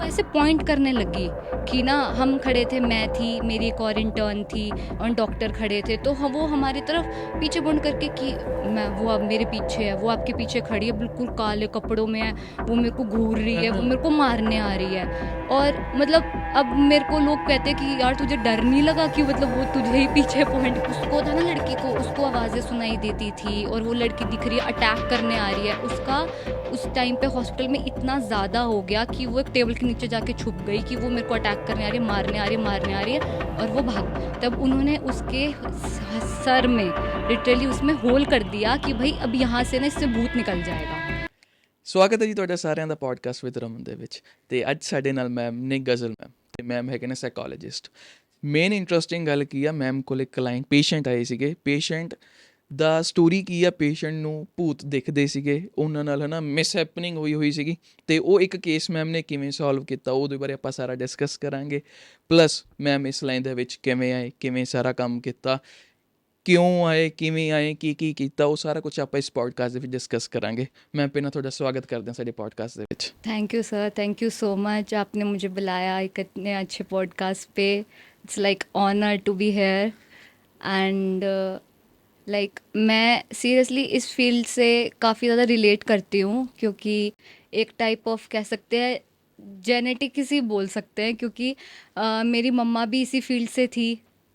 ऐसे पॉइंट करने लगी कि ना हम खड़े थे, मैं थी, मेरी एक और इंटर्न थी और डॉक्टर खड़े थे, तो वो हमारी तरफ पीछे पॉइंट करके कि मैं, वो अब मेरे पीछे है, वो आपके पीछे खड़ी है, बिल्कुल काले कपड़ों में है, वो मेरे को घूर रही है, वो मेरे को मारने आ रही है। और मतलब अब मेरे को लोग कहते हैं कि यार तुझे डर नहीं लगा कि मतलब वो तुझे ही पीछे पॉइंट, उसको था ना लड़की को, उसको आवाज़ें सुनाई देती थी और वो लड़की दिख रही है, अटैक करने आ रही है। उसका उस टाइम पे हॉस्पिटल में इतना ज़्यादा हो गया कि वो एक टेबल के नीचे जाके छुप गई कि वो मेरे को अटैक करने आ रही है, मारने आ रही है, मारने आ रही है, और वो भाग। तब उन्होंने उसके सर में लिटरली उसमें होल कर दिया कि भाई अब यहाँ से ना इससे भूत निकल जाएगा। ਸਵਾਗਤ ਹੈ ਜੀ ਤੁਹਾਡਾ ਸਾਰਿਆਂ ਦਾ ਪੋਡਕਾਸਟ ਵਿਦ ਰਮਨ ਦੇ ਵਿੱਚ। ਅਤੇ ਅੱਜ ਸਾਡੇ ਨਾਲ ਮੈਮ ਨੇ ਗਜ਼ਲ ਮੈਮ, ਅਤੇ ਮੈਮ ਹੈਗੇ ਨੇ ਸਾਈਕੋਲੋਜਿਸਟ। ਮੇਨ ਇੰਟਰਸਟਿੰਗ ਗੱਲ ਕੀ ਆ, ਮੈਮ ਕੋਲ ਇੱਕ ਕਲਾਇੰਟ ਪੇਸ਼ੈਂਟ ਆਏ ਸੀਗੇ। ਪੇਸ਼ੈਂਟ ਦਾ ਸਟੋਰੀ ਕੀ ਆ, ਪੇਸ਼ੈਂਟ ਨੂੰ ਭੂਤ ਦਿਖਦੇ ਸੀਗੇ, ਉਹਨਾਂ ਨਾਲ ਹੈ ਨਾ ਮਿਸਹੈਪਨਿੰਗ ਹੋਈ ਸੀਗੀ, ਅਤੇ ਉਹ ਇੱਕ ਕੇਸ ਮੈਮ ਨੇ ਕਿਵੇਂ ਸੋਲਵ ਕੀਤਾ ਉਹਦੇ ਬਾਰੇ ਆਪਾਂ ਸਾਰਾ ਡਿਸਕਸ ਕਰਾਂਗੇ। ਪਲੱਸ ਮੈਮ ਇਸ ਲਾਈਨ ਦੇ ਵਿੱਚ ਕਿਵੇਂ ਆਏ, ਕਿਵੇਂ ਸਾਰਾ ਕੰਮ ਕੀਤਾ, ਕਿਉਂ ਆਏ, ਕਿਵੇਂ ਆਏ, ਕੀ ਕੀਤਾ, ਉਹ ਸਾਰਾ ਕੁਛ ਆਪਾਂ ਇਸ ਪੋਡਕਾਸਟ ਦੇ ਵਿੱਚ ਡਿਸਕਸ ਕਰਾਂਗੇ। मैं ਪਹਿਲਾਂ ਤੁਹਾਡਾ ਸਵਾਗਤ ਕਰਦੇ ਹਾਂ ਸਾਡੇ ਪੋਡਕਾਸਟ ਦੇ ਵਿੱਚ। Thank you sir, thank you so much, आपने मुझे बुलाया एक इतने अच्छे पॉडकास्ट पे। It's like honour to be here. And like मैं सीरियसली इस फील्ड से काफ़ी ज़्यादा रिलेट करती हूँ, क्योंकि एक टाइप ऑफ कह सकते हैं जेनेटिक ही बोल सकते हैं, क्योंकि मेरी मम्मा भी इसी फील्ड से थी,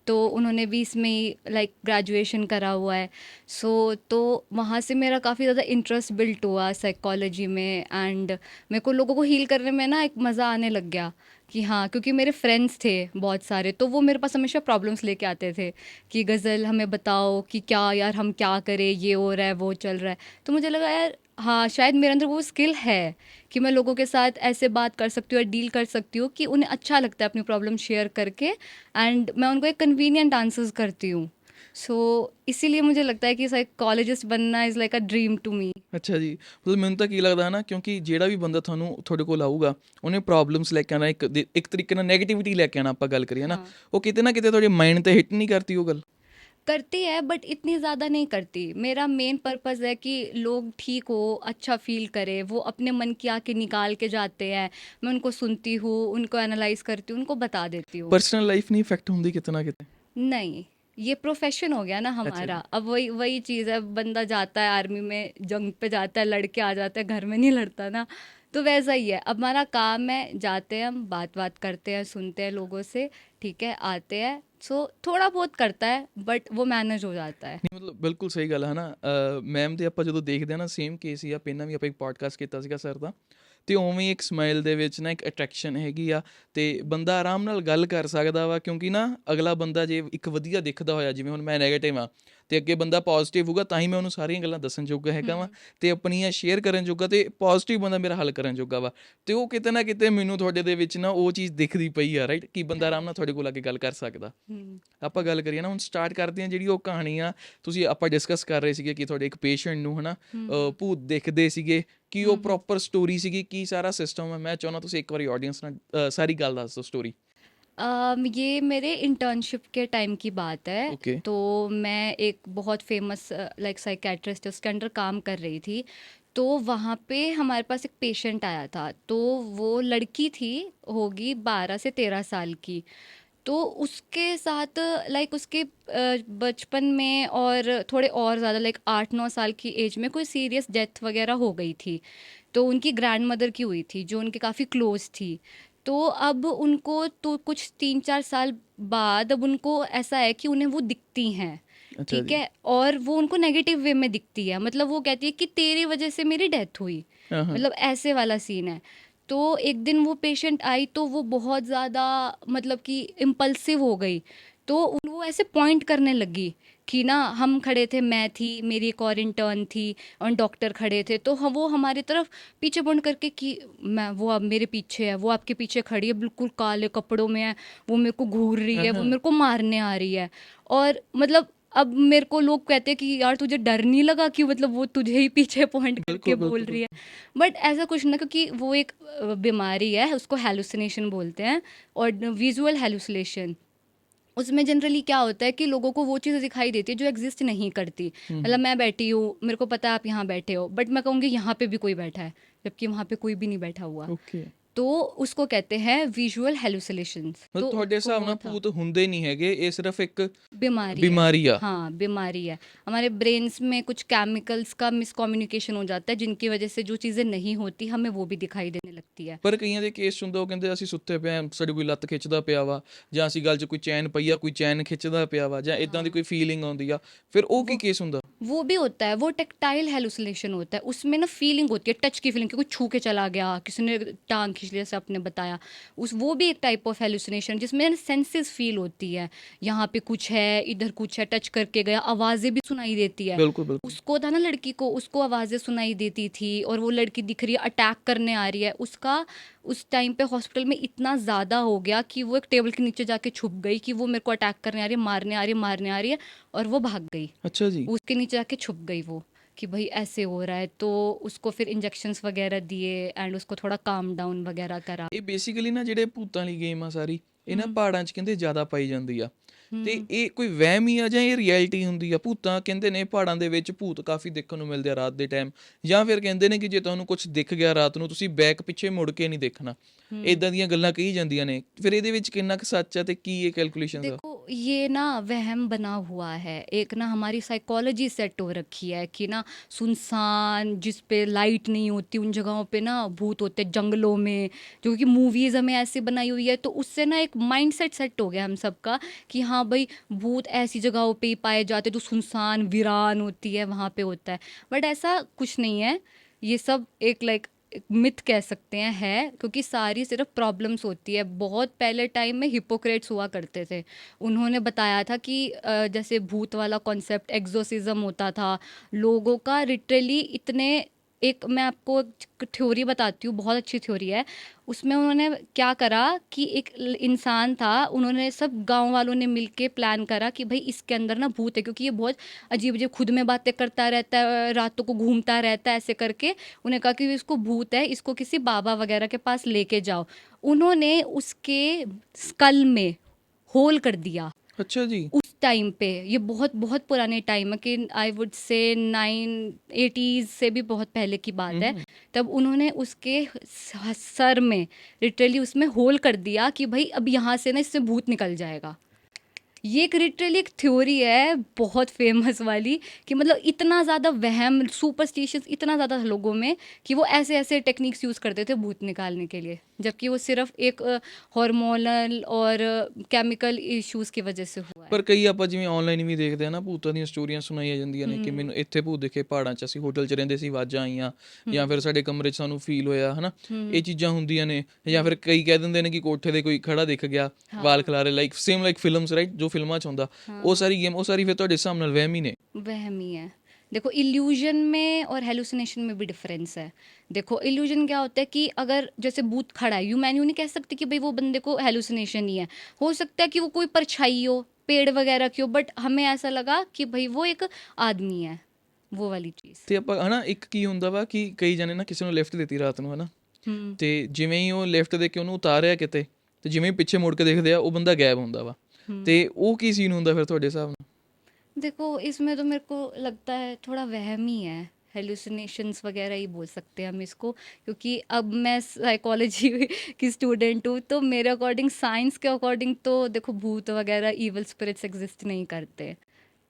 तो उन्होंने भी इसमें ही लाइक ग्रेजुएशन करा हुआ है। सो तो वहाँ से मेरा काफ़ी ज़्यादा इंटरेस्ट बिल्ट हुआ साइकोलॉजी में। एंड मेरे को लोगों को हील करने में ना एक मज़ा आने लग गया कि हाँ, क्योंकि मेरे फ्रेंड्स थे बहुत सारे, तो वो मेरे पास हमेशा प्रॉब्लम्स लेके आते थे कि गज़ल हमें बताओ कि क्या यार हम क्या करें, ये हो रहा है, वो चल रहा है। तो मुझे लगा यार हाँ, शायद मेरे अंदर वो स्किल है कि मैं लोगों के साथ ऐसे बात कर सकती हूँ या डील कर सकती हूँ कि उन्हें अच्छा लगता है अपनी प्रॉब्लम शेयर करके, एंड मैं उनको एक कन्वीनियंट आंसर्स करती हूँ। सो इसीलिए मुझे लगता है कि साइकोलॉजिस्ट बनना is like a dream to me. ਅੱਛਾ ਜੀ, ਮਤਲਬ ਮੈਨੂੰ ਤਾਂ ਕੀ ਲੱਗਦਾ ਹੈ ਨਾ, ਕਿਉਂਕਿ ਜਿਹੜਾ ਵੀ ਬੰਦਾ ਤੁਹਾਡੇ ਕੋਲ ਆਊਗਾ ਉਹਨੇ ਪ੍ਰੋਬਲਮਸ ਲੈ ਕੇ ਆਉਣਾ, ਇੱਕ ਤਰੀਕੇ ਨਾਲ ਨੈਗੇਟਿਵਿਟੀ ਲੈ ਕੇ ਆਉਣਾ, ਆਪਾਂ ਗੱਲ ਕਰੀਏ ਨਾ, हाँ, ਉਹ ਕਿਤੇ ਨਾ ਕਿਤੇ ਤੁਹਾਡੇ ਮਾਈਂਡ 'ਤੇ ਹਿੱਟ ਨਹੀਂ ਕਰਤੀ ਉਹ ਗੱਲ। करती है बट इतनी ज़्यादा नहीं करती। मेरा मेन पर्पज़ है कि लोग ठीक हो, अच्छा फील करे, वो अपने मन की आके निकाल के जाते हैं, मैं उनको सुनती हूँ, उनको एनालाइज करती हूँ, उनको बता देती हूँ। ਪਰਸਨਲ ਲਾਈਫ ਨਹੀਂ ਇਫੈਕਟ ਹੁੰਦੀ ਕਿਤੇ ਨਾ ਕਿਤੇ। नहीं, ये प्रोफेशन हो गया ना अच्छा हमारा। जी। अब वही वही चीज़ है, बंदा जाता है आर्मी में, जंग पे जाता है, लड़के आ जाता है, घर में नहीं लड़ता ना। तो वैसा ही है, अब हमारा काम है, जाते हैं हम, बात करते हैं, सुनते हैं लोगों से, ठीक है, आते हैं। सो थोड़ा बहुत करता है बट वो मैनेज हो जाता है। ਨਹੀਂ ਮਤਲਬ ਬਿਲਕੁਲ ਸਹੀ ਗੱਲ ਹੈ ਨਾ। ਮੈਮ ਦੇ ਆਪਾਂ ਜਦੋਂ ਦੇਖਦੇ ਹਾਂ ਨਾ, ਸੇਮ ਕੇਸ ਹੀ ਆ, ਪਹਿਲਾਂ ਵੀ ਆਪਾਂ ਇੱਕ ਪੋਡਕਾਸਟ ਕੀਤਾ ਸੀਗਾ ਸਰ ਦਾ, ਅਤੇ ਉਵੇਂ ਹੀ ਇੱਕ ਸਮਾਈਲ ਦੇ ਵਿੱਚ ਨਾ ਇੱਕ ਅਟਰੈਕਸ਼ਨ ਹੈਗੀ ਆ, ਅਤੇ ਬੰਦਾ ਆਰਾਮ ਨਾਲ ਗੱਲ ਕਰ ਸਕਦਾ ਵਾ, ਕਿਉਂਕਿ ਨਾ ਅਗਲਾ ਬੰਦਾ ਜੇ ਇੱਕ ਵਧੀਆ ਦਿਖਦਾ ਹੋਇਆ, ਜਿਵੇਂ ਹੁਣ ਮੈਂ ਨੈਗੇਟਿਵ ਹਾਂ ਅਤੇ ਅੱਗੇ ਬੰਦਾ ਪੋਜ਼ੀਟਿਵ ਹੋਊਗਾ, ਤਾਂ ਹੀ ਮੈਂ ਉਹਨੂੰ ਸਾਰੀਆਂ ਗੱਲਾਂ ਦੱਸਣ ਜੋਗਾ ਹੈਗਾ ਵਾ, ਅਤੇ ਆਪਣੀਆਂ ਸ਼ੇਅਰ ਕਰਨ ਜੋਗਾ, ਅਤੇ ਪੋਜ਼ੀਟਿਵ ਬੰਦਾ ਮੇਰਾ ਹੱਲ ਕਰਨ ਜੋਗਾ ਵਾ। ਅਤੇ ਉਹ ਕਿਤੇ ਨਾ ਕਿਤੇ ਮੈਨੂੰ ਤੁਹਾਡੇ ਦੇ ਵਿੱਚ ਨਾ ਉਹ ਚੀਜ਼ ਦਿਖਦੀ ਪਈ ਆ, ਰਾਈਟ, ਕਿ ਬੰਦਾ ਆਰਾਮ ਨਾਲ ਤੁਹਾਡੇ ਕੋਲ ਆ ਕੇ ਗੱਲ ਕਰ ਸਕਦਾ। ਆਪਾਂ ਗੱਲ ਕਰੀਏ ਨਾ, ਹੁਣ ਸਟਾਰਟ ਕਰਦੇ ਹਾਂ ਜਿਹੜੀ ਉਹ ਕਹਾਣੀ ਆ, ਤੁਸੀਂ ਆਪਾਂ ਡਿਸਕਸ ਕਰ ਰਹੇ ਸੀਗੇ ਕਿ ਤੁਹਾਡੇ ਇੱਕ ਪੇਸ਼ੈਂਟ ਨੂੰ ਹੈ ਨਾ ਭੂਤ ਦਿਖਦੇ ਸੀਗੇ, ਕਿ ਉਹ ਪ੍ਰੋਪਰ ਸਟੋਰੀ ਸੀਗੀ, ਕੀ ਸਾਰਾ ਸਿਸਟਮ ਹੈ। ਮੈਂ ਚਾਹੁੰਦਾ ਤੁਸੀਂ ਇੱਕ ਵਾਰੀ ਆਡੀਅנס ਨਾਲ ਸਾਰੀ ਗੱਲ ਦੱਸ ਦਿਓ, ਸਟੋਰੀ। ये मेरे इंटर्नशिप के टाइम की बात है। ओके। तो मैं एक बहुत फेमस लाइक साइकेट्रिस्ट है, उसके अंडर काम कर रही थी। तो वहाँ पे हमारे पास एक पेशेंट आया था, तो वो लड़की थी, होगी 12 से 13 साल की। तो उसके साथ लाइक उसके बचपन में और थोड़े और ज़्यादा लाइक 8-9 साल की एज में कोई सीरियस डेथ वगैरह हो गई थी। तो उनकी ग्रैंड मदर की हुई थी, जो उनके काफ़ी क्लोज थी। तो अब उनको तो कुछ 3-4 साल बाद अब उनको ऐसा है कि उन्हें वो दिखती हैं, अच्छा ठीक जी। है, और वो उनको नेगेटिव वे में दिखती है, मतलब वो कहती है कि तेरी वजह से मेरी डेथ हुई, हाँ हाँ। मतलब ऐसे वाला सीन है। तो एक दिन वो पेशेंट आई तो वो बहुत ज़्यादा मतलब कि इम्पल्सिव हो गई, तो वो ऐसे पॉइंट करने लगी कि ना हम खड़े थे, मैं थी, मेरी एक और इंटर्न थी और डॉक्टर खड़े थे, तो वो हमारी तरफ पीछे पॉइंट करके कि मैं, वो अब मेरे पीछे है, वो आपके पीछे खड़ी है, बिल्कुल काले कपड़ों में है, वो मेरे को घूर रही है, वो मेरे को मारने आ रही है। और मतलब अब मेरे को लोग कहते हैं कि यार तुझे डर नहीं लगा कि मतलब वो तुझे ही पीछे पॉइंट करके बिल्कुल बोल बिल्कुल रही है। बिल्कुल। बट ऐसा कुछ ना, क्योंकि वो एक बीमारी है, उसको हेलुसिनेशन बोलते हैं, और विजुअल हेलुसिनेशन। उसमें जनरली क्या होता है कि लोगों को वो चीज़ें दिखाई देती है जो एग्जिस्ट नहीं करती। मतलब मैं बैठी हूँ, मेरे को पता है आप यहाँ बैठे हो, बट मैं कहूँगी यहाँ पे भी कोई बैठा है, जबकि वहाँ पे कोई भी नहीं बैठा हुआ। ओके। तो उसको कहते हैं विजुअल हेलुसिनेशंस। ਮਤਲਬ तो ਤੁਹਾਡੇ उसको ਹਿਸਾਬ वो ਨਾਲ था, ਭੂਤ ਹੁੰਦੇ ਨਹੀਂ ਹੈਗੇ, ਇਹ ਸਿਰਫ ਇੱਕ बीमारी है। ਬਿਮਾਰੀ ਆ। हाँ, बीमारी है। हमारे ब्रेन्स में कुछ केमिकल्स का मिसकम्युनिकेशन हो जाता है, जिनकी वजह से जो चीज़ें नहीं होती हमें वो भी दिखाई देने लगती है। ਪਰ ਕਈਆਂ ਦੇ ਕੇਸ 'ਚ ਹੁੰਦਾ, ਉਹ ਕਹਿੰਦੇ ਅਸੀਂ ਸੁੱਤੇ ਪਏ ਹਾਂ, ਸਾਡੀ ਕੋਈ ਲੱਤ ਖਿੱਚਦਾ ਪਿਆ ਵਾ, ਜਾਂ ਅਸੀਂ ਗੱਲ 'ਚ ਕੋਈ ਚੈਨ ਪਈ ਆ, ਕੋਈ ਚੈਨ ਖਿੱਚਦਾ ਪਿਆ ਵਾ, ਜਾਂ ਇਦਾਂ ਦੀ हाँ, ਕੋਈ ਫੀਲਿੰਗ ਆਉਂਦੀ ਆ, ਫਿਰ ਉਹ ਕੀ वो ਕੇਸ ਹੁੰਦਾ? वो भी होता है, वो टेक्टाइल हेलुसिनेशन होता है। उसमें ना फीलिंग होती है, टच की फीलिंग, कि कोई छू के चला गया, किसी ने टांग खींच लिया, जैसे आपने बताया। उस वो भी एक टाइप ऑफ हेलुसिनेशन, जिसमें सेंसेस फील होती है, यहाँ पे कुछ है, इधर कुछ है, टच करके गया, आवाज़ें भी सुनाई देती है। ਬਿਲਕੁਲ ਬਿਲकुल। उसको था ना, लड़की को, उसको आवाज़ें सुनाई देती थी, और वो लड़की दिख रही है, अटैक करने आ रही है। उसका उस टाइम पे हॉस्पिटल में इतना ज़्यादा हो गया कि वो एक टेबल के नीचे जाके छुप गई, कि वो मेरे को अटैक करने आ रही है, मारने आ रही है, मारने आ रही है, और वो भाग गई। ਅੱਛਾ ਜੀ। उसके नीचे जाके छुप गई वो, कि भाई ऐसे हो रहा है। तो उसको फिर इंजेक्शंस वगैरह दिए, एंड उसको थोड़ा काम डाउन वगैरह करा। ਇਹ ਬੇਸਿਕਲੀ ਨਾ ਜਿਹੜੇ ਭੂਤਾਂ ਵਾਲੀ ਗੇਮ ਆ ਸਾਰੀ, ਇਹ ਨਾ हम्म ਪਹਾੜਾਂ 'ਚ ਕਹਿੰਦੇ ਜ਼ਿਆਦਾ ਪਾਈ ਜਾਂਦੀ ਆ। ਤੇ हम्म ਇਹ ਕੋਈ ਵਹਿਮ ਹੀ ਆ ਜਾਂ ਇਹ ਰਿਐਲਿਟੀ ਹੁੰਦੀ ਆ? ਭੂਤਾਂ ਕਹਿੰਦੇ ਨੇ ਪਹਾੜਾਂ ਦੇ ਵਿੱਚ ਭੂਤ ਕਾਫੀ ਦੇਖਣ ਨੂੰ ਮਿਲਦੇ ਆ ਰਾਤ ਦੇ ਟਾਈਮ, ਜਾਂ ਫਿਰ ਕਹਿੰਦੇ ਨੇ ਕਿ ਜੇ ਤੁਹਾਨੂੰ ਕੁਝ ਦਿਖ ਗਿਆ ਰਾਤ ਨੂੰ, ਤੁਸੀਂ ਬੈਕ ਪਿੱਛੇ ਮੁੜ ਕੇ ਨਹੀਂ ਦੇਖਣਾ। हम्म ਇਦਾਂ ਦੀਆਂ ਗੱਲਾਂ ਕਹੀ ਜਾਂਦੀਆਂ ਨੇ, ਫਿਰ ਇਹਦੇ ਵਿੱਚ ਕਿੰਨਾ ਕੁ ਸੱਚ ਆ ਤੇ ਕੀ ਇਹ ਕੈਲਕੂਲੇਸ਼ਨਸ ਆ? देखो, ये ना वहम बना हुआ है, एक ना हमारी साइकोलॉजी सेट हो रखी है कि ना सुनसान, जिस पे लाइट नहीं होती, उन जगहों पे ना भूत होते हैं, जंगलों में, जो कि मूवीज़ हमें ऐसे बनाई हुई है। तो उससे ना एक माइंडसेट सेट हो गया हम सबका, कि हाँ भाई, भूत ऐसी जगहों पे ही पाए जाते जो सुनसान वीरान होती है, वहाँ पे होता है। बट ऐसा कुछ नहीं है, ये सब एक लाइक मिथ कह सकते हैं, है, क्योंकि सारी सिर्फ प्रॉब्लम्स होती है। बहुत पहले टाइम में हिपोक्रेट्स हुआ करते थे, उन्होंने बताया था कि जैसे भूत वाला कॉन्सेप्ट एक्सोसिज्म होता था लोगों का, लिटरली इतने। एक मैं आपको थ्योरी बताती हूँ, बहुत अच्छी थ्योरी है। उसमें उन्होंने क्या करा कि एक इंसान था, उन्होंने सब गांव वालों ने मिलके प्लान करा कि भाई इसके अंदर ना भूत है, क्योंकि ये बहुत अजीब अजीब खुद में बातें करता रहता है, रातों को घूमता रहता है, ऐसे करके। उन्हें कहा कि इसको भूत है, इसको किसी बाबा वगैरह के पास लेके जाओ। उन्होंने उसके स्कल में होल कर दिया। ਅੱਛਾ जी। उस टाइम पे, ये बहुत बहुत पुराने टाइम है, कि आई वुड से 980s से भी बहुत पहले की बात है। तब उन्होंने उसके सर में लिटरली उसमें होल कर दिया, कि भाई अब यहाँ से ना इससे भूत निकल जाएगा। ये एक लिटरली एक थ्योरी है बहुत फेमस वाली, कि मतलब इतना ज़्यादा वहम, सुपरस्टिशंस इतना ज़्यादा था लोगों में, कि वो ऐसे ऐसे टेक्निक्स यूज़ करते थे भूत निकालने के लिए, जबकि वो सिर्फ एक हार्मोनल और केमिकल इश्यूज़ की वजह से हुआ है। ਪਰ ਕਈ ਆਪਾਂ ਜਿਵੇਂ ਆਨਲਾਈਨ ਵੀ ਦੇਖਦੇ ਆ ਨਾ, ਭੂਤਾਂ ਦੀਆਂ ਸਟੋਰੀਆਂ ਸੁਣਾਈਆਂ ਜਾਂਦੀਆਂ ਨੇ ਕਿ ਮੈਨੂੰ ਇੱਥੇ ਭੂਤ ਦਿਖੇ, ਪਹਾੜਾਂ 'ਚ ਅਸੀਂ ਹੋਟਲ 'ਚ ਰਹਿੰਦੇ ਸੀ, ਆਵਾਜ਼ਾਂ ਆਈਆਂ, ਜਾਂ ਫਿਰ ਸਾਡੇ ਕਮਰੇ 'ਚ ਸਾਨੂੰ ਫੀਲ ਹੋਇਆ, ਹਨਾ, ਇਹ ਚੀਜ਼ਾਂ ਹੁੰਦੀਆਂ ਨੇ। ਜਾਂ ਫਿਰ ਕਈ ਕਹਿ ਦਿੰਦੇ ਨੇ ਕਿ ਕੋਠੇ ਤੇ ਕੋਈ ਖੜਾ ਦਿਖ ਗਿਆ, ਵਾਲ ਖਿਲਾਰੇ, like same like films, right, ਜੋ ਫਿਲਮਾਂ 'ਚ ਹੁੰਦਾ। ਉਹ ਸਾਰੀ ਗੇਮ, ਉਹ ਸਾਰੀ ਫਿਰ ਤੁਹਾਡੇ ਹਿਸਾਬ ਨਾਲ ਵਹਿਮ ਹੀ ਨੇ? वहम ही है। देखो, इल्यूजन में और हेलुसिनेशन में भी डिफरेंस है। देखो, इल्यूजन क्या होता है कि अगर जैसे भूत खड़ा है, मैं यूँ नहीं कह सकती कि भाई वो बंदे को हेलुसिनेशन ही है। हो सकता है कि वो कोई परछाई हो, पेड़ वगैरह की हो, बट हमें ऐसा लगा कि भाई वो एक आदमी है, वो वाली चीज़। ਤੇ ਆਪਾਂ ਹਨਾ, ਇੱਕ ਕੀ ਹੁੰਦਾ ਵਾ ਕਿ ਕਈ ਜਣੇ ਨਾ ਕਿਸੇ ਨੂੰ ਲਿਫਟ ਦਿੱਤੀ ਰਾਤ ਨੂੰ, ਹਨਾ, हम्म ਤੇ ਜਿਵੇਂ ਹੀ ਉਹ ਲਿਫਟ ਦੇ ਕੇ ਉਹਨੂੰ ਉਤਾਰਿਆ ਕਿਤੇ, ਤੇ ਜਿਵੇਂ ਹੀ ਪਿੱਛੇ ਮੁੜ ਕੇ ਦੇਖਦੇ ਆ, ਉਹ ਬੰਦਾ ਗਾਇਬ ਹੁੰਦਾ ਵਾ। ਤੇ ਉਹ ਕੀ ਸੀਨ ਹੁੰਦਾ ਫਿਰ ਤੁਹਾਡੇ ਹਿਸਾਬ ਨਾਲ? देखो, इसमें तो मेरे को लगता है थोड़ा वहम ही है, हेलुसिनेशंस वगैरह ही बोल सकते हैं हम इसको, क्योंकि अब मैं साइकोलॉजी की स्टूडेंट हूँ, तो मेरे अकॉर्डिंग, साइंस के अकॉर्डिंग, तो देखो भूत वगैरह इवल स्पिरिट्स एग्जिस्ट नहीं करते।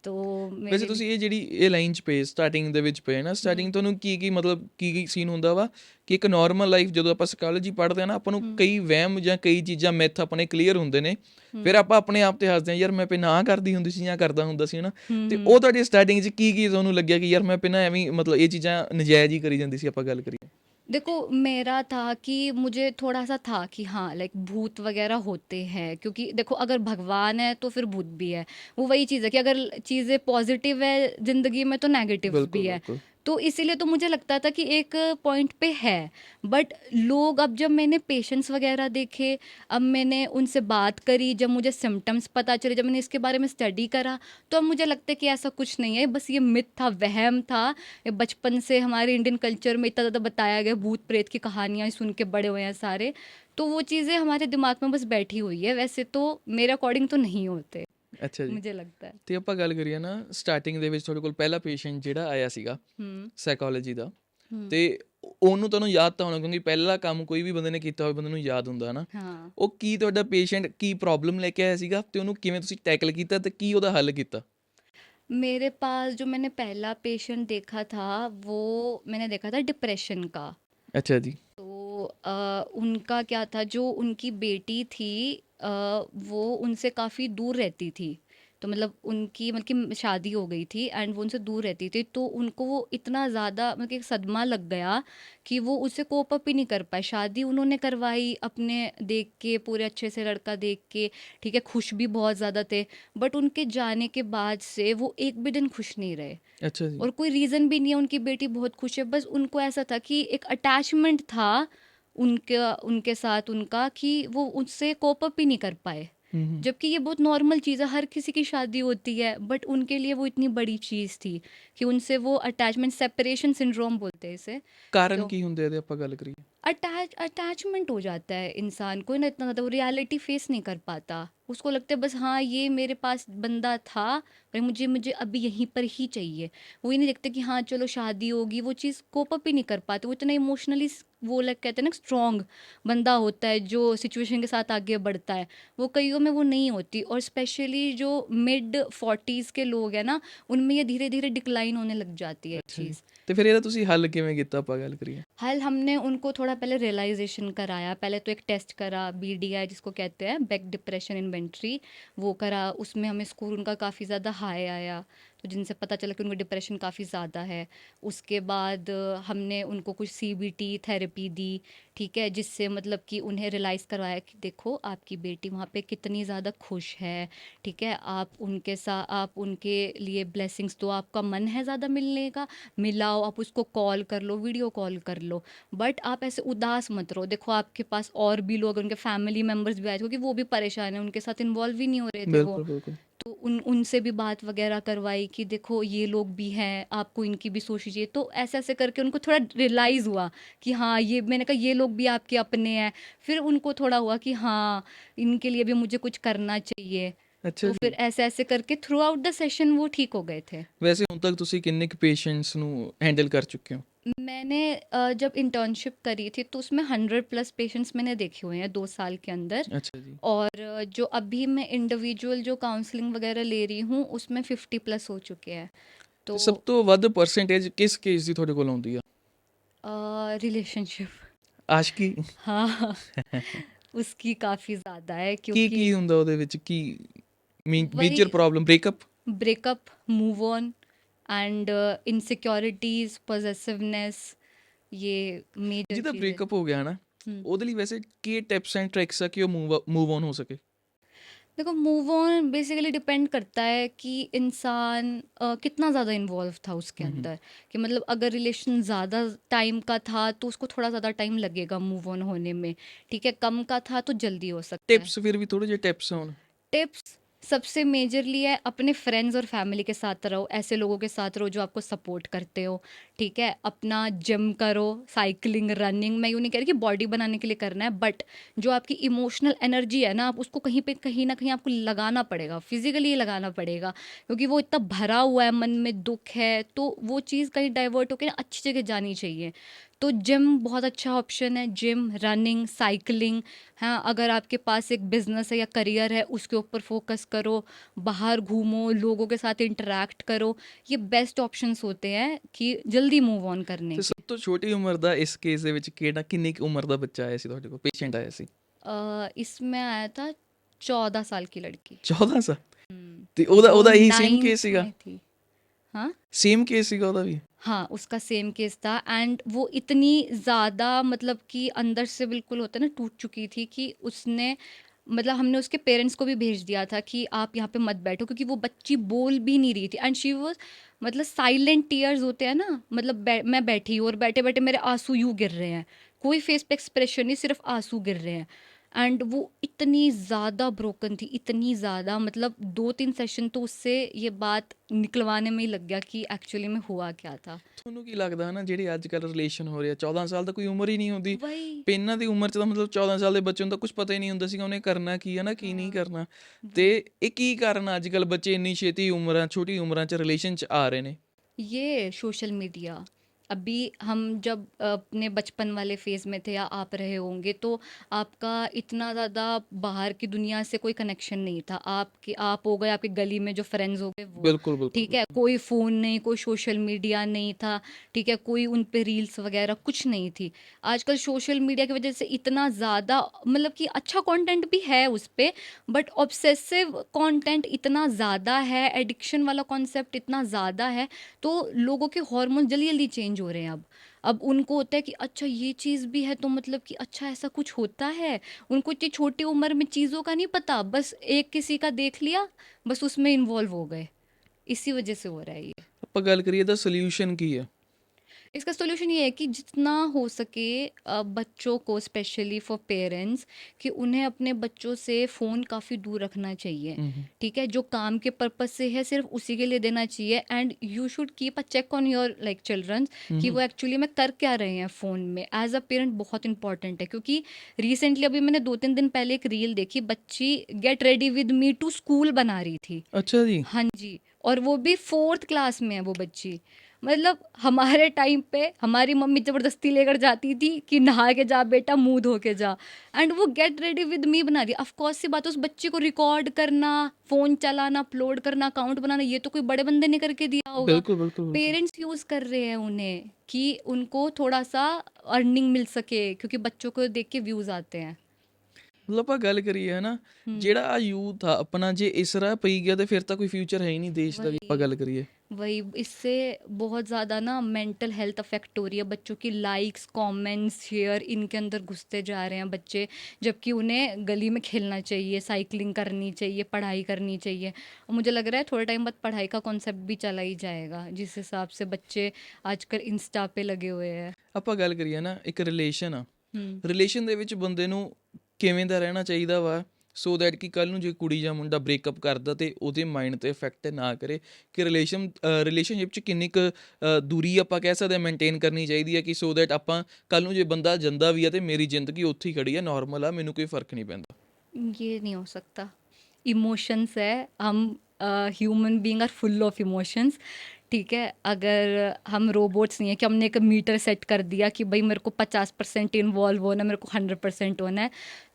तो ਵੈਸੇ मेरे ਤੁਸੀਂ ਇਹ ਜਿਹੜੀ ਇਹ ਲਾਈਨ 'ਚ ਪਏ, ਸਟਾਰਟਿੰਗ ਦੇ ਵਿੱਚ ਪਏ ਨਾ, ਸਟਾਰਟਿੰਗ ਤੁਹਾਨੂੰ ਕੀ ਮਤਲਬ ਕੀ ਸੀਨ ਹੁੰਦਾ ਵਾ ਕਿ ਇੱਕ ਨਾਰਮਲ ਲਾਈਫ, ਜਦੋਂ ਆਪਾਂ ਸਾਈਕੋਲੋਜੀ ਪੜ੍ਹਦੇ ਆ ਨਾ, ਆਪਾਂ ਨੂੰ ਕਈ ਵਹਿਮ ਜਾਂ ਕਈ ਚੀਜ਼ਾਂ, ਮਿਥ ਆਪਣੇ ਕਲੀਅਰ ਹੁੰਦੇ ਨੇ, ਫਿਰ ਆਪਾਂ ਆਪਣੇ ਆਪ ਤੇ ਹੱਸਦੇ ਹਾਂ, ਯਾਰ ਮੈਂ ਪਹਿਲਾਂ ਆਹ ਕਰਦੀ ਹੁੰਦੀ ਸੀ ਜਾਂ ਕਰਦਾ ਹੁੰਦਾ ਸੀ, ਹਨਾ। ਤੇ ਉਹ ਤੁਹਾਡੀ ਸਟਾਰਟਿੰਗ 'ਚ ਕੀ ਤੁਹਾਨੂੰ ਲੱਗਿਆ ਕਿ ਯਾਰ ਮੈਂ ਪਹਿਲਾਂ ਐਵੇਂ, ਮਤਲਬ ਇਹ ਚੀਜ਼ਾਂ ਨਜਾਇਜ਼ ਹੀ ਕਰੀ ਜਾਂਦੀ ਸੀ, ਆਪਾਂ ਗੱਲ ਕਰੀਏ? देखो, मेरा था कि मुझे थोड़ा सा था कि हाँ, लाइक भूत वगैरह होते हैं, क्योंकि देखो अगर भगवान है तो फिर भूत भी है। वो वही चीज़ है कि अगर चीज़ें पॉजिटिव है ज़िंदगी में, तो नेगेटिव भी बिल्कुल है। बिल्कुल। तो इसीलिए तो मुझे लगता था कि एक पॉइंट पे है। बट लोग, अब जब मैंने पेशेंट्स वगैरह देखे, अब मैंने उनसे बात करी, जब मुझे सिम्टम्स पता चले, जब मैंने इसके बारे में स्टडी करा, तो अब मुझे लगता है कि ऐसा कुछ नहीं है, बस ये मिथ था, वहम था। ये बचपन से हमारे इंडियन कल्चर में इतना ज़्यादा बताया गया, भूत प्रेत की कहानियाँ सुन के बड़े हुए हैं सारे, तो वो चीज़ें हमारे दिमाग में बस बैठी हुई है। वैसे तो मेरे अकॉर्डिंग तो नहीं होते, ਅੱਛਾ ਜੀ। मुझे लगता है। ਤੇ ਆਪਾਂ ਗੱਲ ਕਰੀਏ ਨਾ, ਸਟਾਰਟਿੰਗ ਦੇ ਵਿੱਚ ਤੁਹਾਡੇ ਕੋਲ ਪਹਿਲਾ ਪੇਸ਼ੈਂਟ ਜਿਹੜਾ ਆਇਆ ਸੀਗਾ हम्म ਸਾਈਕੋਲੋਜੀ ਦਾ, हम्म ਤੇ ਉਹਨੂੰ ਤੁਹਾਨੂੰ ਯਾਦ ਤਾਂ ਹੋਣਾ, ਕਿਉਂਕਿ ਪਹਿਲਾ ਕੰਮ ਕੋਈ ਵੀ ਬੰਦੇ ਨੇ ਕੀਤਾ ਹੋਵੇ ਬੰਦੇ ਨੂੰ ਯਾਦ ਹੁੰਦਾ ਨਾ। हाँ ਉਹ ਕੀ ਤੁਹਾਡਾ ਪੇਸ਼ੈਂਟ ਕੀ ਪ੍ਰੋਬਲਮ ਲੈ ਕੇ ਆਇਆ ਸੀਗਾ ਤੇ ਉਹਨੂੰ ਕਿਵੇਂ ਤੁਸੀਂ ਟੈਕਲ ਕੀਤਾ ਤੇ ਕੀ ਉਹਦਾ ਹੱਲ ਕੀਤਾ? मेरे पास जो मैंने पहला पेशेंट देखा था वो मैंने देखा था डिप्रेशन का। ਅੱਛਾ जी। तो उनका क्या था, जो उनकी बेटी थी वो उनसे काफ़ी दूर रहती थी। तो मतलब उनकी मतलब कि शादी हो गई थी एंड वो उनसे दूर रहती थी, तो उनको वो इतना ज़्यादा मतलब कि एक सदमा लग गया कि वो उससे कोप अप ही नहीं कर पाए। शादी उन्होंने करवाई अपने देख के, पूरे अच्छे से लड़का देख के, ठीक है, खुश भी बहुत ज़्यादा थे, बट उनके जाने के बाद से वो एक भी दिन खुश नहीं रहे। अच्छा जी। और कोई रीज़न भी नहीं है, उनकी बेटी बहुत खुश है, बस उनको ऐसा था कि एक अटैचमेंट था उनके उनके साथ उनका, कि वो उससे कोप अप ही नहीं कर पाए। हम्म। जबकि ये बहुत नॉर्मल चीज़ है, हर किसी की शादी होती है, बट उनके लिए वो इतनी बड़ी चीज़ थी कि उनसे वो अटैचमेंट, सेपरेशन सिंड्रोम बोलते हैं इसे। ਕਾਰਨ तो ਕੀ ਹੁੰਦੇ ਇਹਦੇ ਆਪਾਂ ਗੱਲ करिए? अटैचमेंट हो जाता है इंसान को ना, इतना ज़्यादा वो रियलिटी फेस नहीं कर पाता। उसको लगता है बस हाँ ये मेरे पास बंदा था और मुझे मुझे अभी यहीं पर ही चाहिए। वो ये नहीं देखते कि हाँ चलो शादी होगी, वो चीज़ कोप अप ही नहीं कर पाते। वो इतना इमोशनली वो लग कहते हैं ना स्ट्रॉन्ग बंदा होता है जो सिचुएशन के साथ आगे बढ़ता है, वो कईयों में वो नहीं होती। और स्पेशली जो मिड 40s के लोग हैं ना, उनमें ये धीरे धीरे डिक्लाइन होने लग जाती है ਅੱਛਾ ਜੀ। चीज़। ਤੇ ਫਿਰ ਇਹਦਾ ਤੁਸੀਂ ਹੱਲ ਕਿਵੇਂ ਕੀਤਾ ਆਪਾਂ ਗੱਲ करिए? हल हमने उनको थोड़ा पहले रियलाइजेशन कराया। पहले तो एक टेस्ट करा, BDI जिसको कहते हैं, बैक डिप्रेशन इन्वेंट्री, वो करा। उसमें हमें स्कोर उनका काफ़ी ज़्यादा हाई आया, तो जिनसे पता चला कि उनको डिप्रेशन काफ़ी ज़्यादा है। उसके बाद हमने उनको कुछ CBT थेरेपी दी, ठीक है, जिससे मतलब कि उन्हें रियलाइज़ करवाया कि देखो आपकी बेटी वहाँ पे कितनी ज़्यादा खुश है, ठीक है, आप उनके लिए ब्लेसिंग्स दो, आपका मन है ज़्यादा मिलने का, मिलाओ, आप उसको कॉल कर लो, वीडियो कॉल कर लो, बट आप ऐसे उदास मत रहो। देखो आपके पास और भी लोग, उनके फैमिली मेम्बर्स भी आए थे, क्योंकि वो भी परेशान है, उनके साथ इन्वॉल्व ही नहीं हो रहे थे वो। बिल्कुल बिल्कुल। तो उनसे भी बात वगैरह करवाई कि देखो ये लोग भी हैं, आपको इनकी भी सोचनी चाहिए। तो ऐसे ऐसे करके उनको थोड़ा रियलाइज़ हुआ कि हाँ ये, मैंने कहा ये लोग भी आपके अपने हैं। फिर उनको थोड़ा हुआ कि हाँ इनके लिए भी मुझे कुछ करना चाहिए। ਅੱਛਾ तो ਜੀ। फिर ऐसे ऐसे करके थ्रू आउट द सेशन वो ठीक हो गए थे। ਵੈਸੇ ਹੁਣ ਤੱਕ ਤੁਸੀਂ ਕਿੰਨੇ ਕੁ ਪੇਸ਼ੈਂਟਸ ਨੂੰ हैंडल कर चुके हो? मैंने जब इंटर्नशिप करी थी तो उसमें 100+ पेशेंट्स मैंने देखे हुए हैं 2 साल के अंदर। अच्छा जी। और जो अभी मैं इंडिविजुअल जो काउंसलिंग वगैरह ले रही हूँ उसमें 50+ हो चुके हैं। ਤੇ तो ਸਭ ਤੋਂ ਵੱਧ ਪਰਸੈਂਟੇਜ ਕਿਸ ਕੇਸ ਦੀ ਤੁਹਾਡੇ ਕੋਲ ਆਉਂਦੀ ਆ? रिलेशनशिप, ਆਸ਼ਕੀ? हाँ उसकी काफ़ी ज़्यादा है, ਕੀ क्योंकि ਕੀ ਹੁੰਦਾ ਉਹਦੇ ਵਿੱਚ? ਕੀ वही major problem breakup? Breakup, move on and insecurities, possessiveness, ये मेजर ਜਿਹਦਾ चीज़ें। ਬ੍ਰੇਕਅਪ ਹੋ ਗਿਆ ਨਾ, हम्म। ਉਹਦੇ ਲਈ ਵੈਸੇ ਕੀ ਟਿਪਸ ਐਂਡ ट्रिक्स ਆ कि वो मूव ऑन हो सके? देखो मूव ऑन बेसिकली डिपेंड करता है कि इंसान कितना ज़्यादा इन्वॉल्व था उसके अंदर। कि मतलब अगर रिलेशन ज़्यादा टाइम का था तो उसको थोड़ा ज़्यादा टाइम लगेगा मूव ऑन होने में, ठीक है, कम का था तो जल्दी हो सकता है। टिप्स फिर भी थोड़े जे टिप्स होन। टिप्स सबसे मेजरली है, अपने फ्रेंड्स और फैमिली के साथ रहो, ऐसे लोगों के साथ रहो जो आपको सपोर्ट करते हो, ठीक है। अपना जिम करो, साइकिलिंग, रनिंग, मैं यूँ नहीं कह रही कि बॉडी बनाने के लिए करना है, बट जो आपकी इमोशनल एनर्जी है ना, आप उसको कहीं पे कहीं ना कहीं आपको लगाना पड़ेगा, फिजिकली लगाना पड़ेगा, क्योंकि वो इतना भरा हुआ है, मन में दुख है, तो वो चीज़ कहीं डाइवर्ट होकर ना अच्छी जगह जानी चाहिए। तो जिम बहुत अच्छा ऑप्शन है, जिम, रनिंग, साइकिलिंग। हाँ, अगर आपके पास एक बिजनेस है या करियर है उसके ऊपर फोकस करो, बाहर घूमो, लोगों के साथ इंटरेक्ट करो, ये बेस्ट ऑप्शंस होते हैं कि जल्दी मूव ऑन करने ਤੇ के। ਸਭ ਤੋਂ ਛੋਟੀ ਉਮਰ ਦਾ ਇਸ ਕੇਸ ਦੇ ਵਿੱਚ ਕਿਹੜਾ ਕਿੰਨੀ ਕੁ ਉਮਰ ਦਾ ਬੱਚਾ ਆਇਆ ਸੀ ਤੁਹਾਡੇ ਕੋਲ, ਪੇਸ਼ੈਂਟ ਆਇਆ ਸੀ? इसमें आया था 14 साल की लड़की। 14 ਸਾਲ? हम्म, ਤੇ ਉਹਦਾ वो ਉਹਦਾ ਇਹੀ ਸੇਮ ਕੇਸ 9th ਸੀਗਾ? में थी। हाँ ਸੇਮ ਕੇਸ ਸੀਗਾ ਉਹਦਾ ਵੀ? हाँ, उसका सेम केस था एंड वो इतनी ज़्यादा मतलब कि अंदर से बिल्कुल होता है ना, टूट चुकी थी कि उसने मतलब हमने उसके पेरेंट्स को भी भेज दिया था कि आप यहाँ पे मत बैठो, क्योंकि वो बच्ची बोल भी नहीं रही थी एंड शी वाज मतलब साइलेंट टीयर्स होते हैं ना, मतलब मैं बैठी हूँ और बैठे बैठे मेरे आंसू यूँ गिर रहे हैं, कोई फेस पे एक्सप्रेशन नहीं, सिर्फ आंसू गिर रहे हैं। एंड वो इतनी ज़्यादा ब्रोकन थी, इतनी ज़्यादा, मतलब 2-3 सेशन तो उससे ये बात निकलवाने में ही लग गया कि एक्चुअली में हुआ क्या था। ਤੁਹਾਨੂੰ ਕੀ ਲੱਗਦਾ ਨਾ, ਜਿਹੜੇ ਅੱਜ ਕੱਲ੍ਹ ਰਿਲੇਸ਼ਨ ਹੋ ਰਹੇ ਆ, 14 ਸਾਲ ਤਾਂ ਕੋਈ ਉਮਰ ਹੀ ਨਹੀਂ ਹੁੰਦੀ। वही। ਇਹਨਾਂ ਦੀ ਉਮਰ 'ਚ ਤਾਂ ਮਤਲਬ 14 ਸਾਲ ਦੇ ਬੱਚੇ ਨੂੰ ਤਾਂ ਕੁਝ ਪਤਾ ਹੀ ਨਹੀਂ ਹੁੰਦਾ ਸੀਗਾ ਉਹਨੇ ਕਰਨਾ ਕੀ ਹੈ ਨਾ, ਕੀ ਨਹੀਂ हाँ ਕਰਨਾ। ਤੇ वही। ਇਹ ਕੀ ਕਾਰਨ ਆ ਅੱਜ ਕੱਲ੍ਹ ਬੱਚੇ ਇੰਨੀ ਛੇਤੀ ਉਮਰਾਂ, ਛੋਟੀ ਉਮਰਾਂ 'ਚ ਰਿਲੇਸ਼ਨ 'ਚ ਆ ਰਹੇ ਨੇ? ये सोशल मीडिया, अभी हम जब अपने बचपन वाले फेज़ में थे या आप रहे होंगे, तो आपका इतना ज़्यादा बाहर की दुनिया से कोई कनेक्शन नहीं था। आप हो गए, आपकी गली में जो फ्रेंड्स हो गए वो, बिल्कुल बिल्कुल ठीक है? बिल्कुल। कोई फ़ोन नहीं, कोई सोशल मीडिया नहीं था, ठीक है? कोई उन पे रील्स वगैरह कुछ नहीं थी। आजकल सोशल मीडिया की वजह से इतना ज़्यादा, मतलब कि अच्छा कंटेंट भी है उस पे, बट ऑब्सेसिव कंटेंट इतना ज़्यादा है, एडिक्शन वाला कॉन्सेप्ट इतना ज़्यादा है, तो लोगों के हार्मोन जल्दी जल्दी चेंज हो रहे हैं अब उनको होता है कि अच्छा ये चीज़ भी है, तो मतलब कि अच्छा ऐसा कुछ होता है। उनको इतनी छोटी उम्र में चीज़ों का नहीं पता, बस एक किसी का देख लिया, बस उसमें इन्वॉल्व हो गए। इसी वजह से हो रहा है ये। ਆਪਾਂ ਗੱਲ करिए ਤਾਂ सोल्यूशन की है। इसका सोल्यूशन ये है कि जितना हो सके बच्चों को, स्पेशली फॉर पेरेंट्स, कि उन्हें अपने बच्चों से फ़ोन काफ़ी दूर रखना चाहिए। हम्म ठीक है, जो काम के पर्पस से है सिर्फ उसी के लिए देना चाहिए, and you should keep a check on your like childrens कि वो एक्चुअली में कर क्या रहे हैं फ़ोन में। एज अ पेरेंट बहुत इंपॉर्टेंट है, क्योंकि रिसेंटली अभी मैंने 2-3 दिन पहले एक रील देखी, बच्ची get ready with me to school बना रही थी। अच्छा जी। हाँ जी, और वो भी 4th क्लास में है वो बच्ची। मतलब हमारे टाइम पे हमारी मम्मी ज़बरदस्ती लेकर जाती थी कि नहा के जा बेटा, मुँह धो के जा, एंड वो गेट रेडी विद मी बना रही है। ऑफ कोर्स सी बात है, उस बच्ची को रिकॉर्ड करना, फ़ोन चलाना, अपलोड करना, अकाउंट बनाना, ये तो कोई बड़े बंदे ने करके दिया होगा। बिल्कुल बिल्कुल बिल्कुल। पेरेंट्स यूज़ कर रहे हैं उन्हें कि उनको थोड़ा-सा अर्निंग मिल सके, क्योंकि बच्चों को देख के व्यूज़ आते हैं। ਮਤਲਬ ਆਪਾਂ ਗੱਲ ਕਰੀਏ ਹੈ ਨਾ, हुँ, ਜਿਹੜਾ ਆ ਯੂਥ ਆ ਆਪਣਾ, ਜੇ ਇਸ ਰਾਹ ਪਈ ਗਿਆ ਤੇ ਫਿਰ ਤਾਂ ਕੋਈ ਫਿਊਚਰ ਹੈ ਹੀ ਨਹੀਂ ਦੇਸ਼ ਦਾ, ਵੀ ਆਪਾਂ वही। ਗੱਲ ਕਰੀਏ। वही, इससे बहुत ज़्यादा ना मेंटल हेल्थ अफेक्ट हो रही है। बच्चों की लाइक्स, कमेंट्स, शेयर इनके अंदर घुसते जा रहे हैं बच्चे, जबकि उन्हें गली में खेलना चाहिए, साइकिलिंग करनी चाहिए, पढ़ाई करनी चाहिए। और मुझे लग रहा है थोड़े टाइम बाद पढ़ाई का कॉन्सेप्ट भी चला ही जाएगा, जिस हिसाब से बच्चे आजकल इंस्टा पे लगे हुए हैं। ਆਪਾਂ ਗੱਲ ਕਰੀਏ ਨਾ, ਇੱਕ ਰਿਲੇਸ਼ਨ ਆ, हम्म। ਰਿਲੇਸ਼ਨ ਦੇ ਵਿੱਚ ਬੰਦੇ ਨੂੰ ਕਿਵੇਂ ਦਾ ਰਹਿਣਾ ਚਾਹੀਦਾ ਵਾ, ਸੋ ਦੈਟ ਕਿ ਕੱਲ ਨੂੰ ਜੇ ਕੁੜੀ ਜਾਂ ਮੁੰਡਾ ਬ੍ਰੇਕਅਪ ਕਰਦਾ ਤੇ ਉਹਦੇ ਮਾਈਂਡ ਤੇ ਇਫੈਕਟ ਨਾ ਕਰੇ, ਕਿ ਰਿਲੇਸ਼ਨਸ਼ਿਪ 'ਚ ਕਿੰਨੀ ਕੁ ਦੂਰੀ ਆਪਾਂ ਕਹਿ ਸਕਦੇ ਹਾਂ ਮੇਨਟੇਨ ਕਰਨੀ ਚਾਹੀਦੀ ਹੈ, ਕਿ ਸੋ ਦੈਟ ਆਪਾਂ ਕੱਲ ਨੂੰ ਜੇ ਬੰਦਾ ਜਾਂਦਾ ਵੀ ਆ ਤੇ ਮੇਰੀ ਜ਼ਿੰਦਗੀ ਉੱਥੇ ਹੀ ਖੜੀ ਆ, ਨੋਰਮਲ ਆ, ਮੈਨੂੰ ਕੋਈ ਫਰਕ ਨਹੀਂ ਪੈਂਦਾ। ये नहीं हो सकता। इमोशंस है, हम human being are full of emotions. ठीक है, अगर हम रोबोट्स नहीं है कि हमने एक मीटर सेट कर दिया कि भाई मेरे को 50% इन्वॉल्व होना है, मेरे को 100% होना है,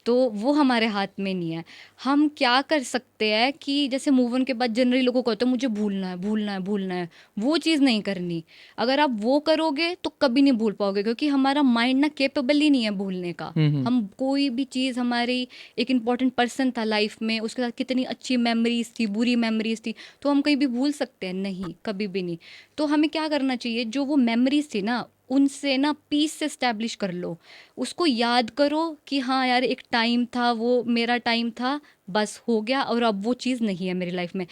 तो वो हमारे हाथ में नहीं है। हम क्या कर सकते हैं कि जैसे मूव ऑन के बाद जनरली लोगों को होता है मुझे भूलना है, भूलना है, भूलना है। वो चीज़ नहीं करनी। अगर आप वो करोगे तो कभी नहीं भूल पाओगे, क्योंकि हमारा माइंड ना केपेबल ही नहीं है भूलने का। हम्म। हम कोई भी चीज़, हमारी एक इम्पॉर्टेंट पर्सन था लाइफ में, उसके साथ कितनी अच्छी मेमोरीज थी, बुरी मेमोरीज थी, तो हम कहीं भी भूल सकते हैं? नहीं, कभी भी नहीं। तो हमें क्या करना चाहिए, जो वो मेमोरीज थी ना, उनसे ना पीस से इस्टेब्लिश कर लो। उसको याद करो कि हाँ यार, एक टाइम था, वो मेरा टाइम था, बस हो गया, और अब वो चीज़ नहीं है मेरी लाइफ में।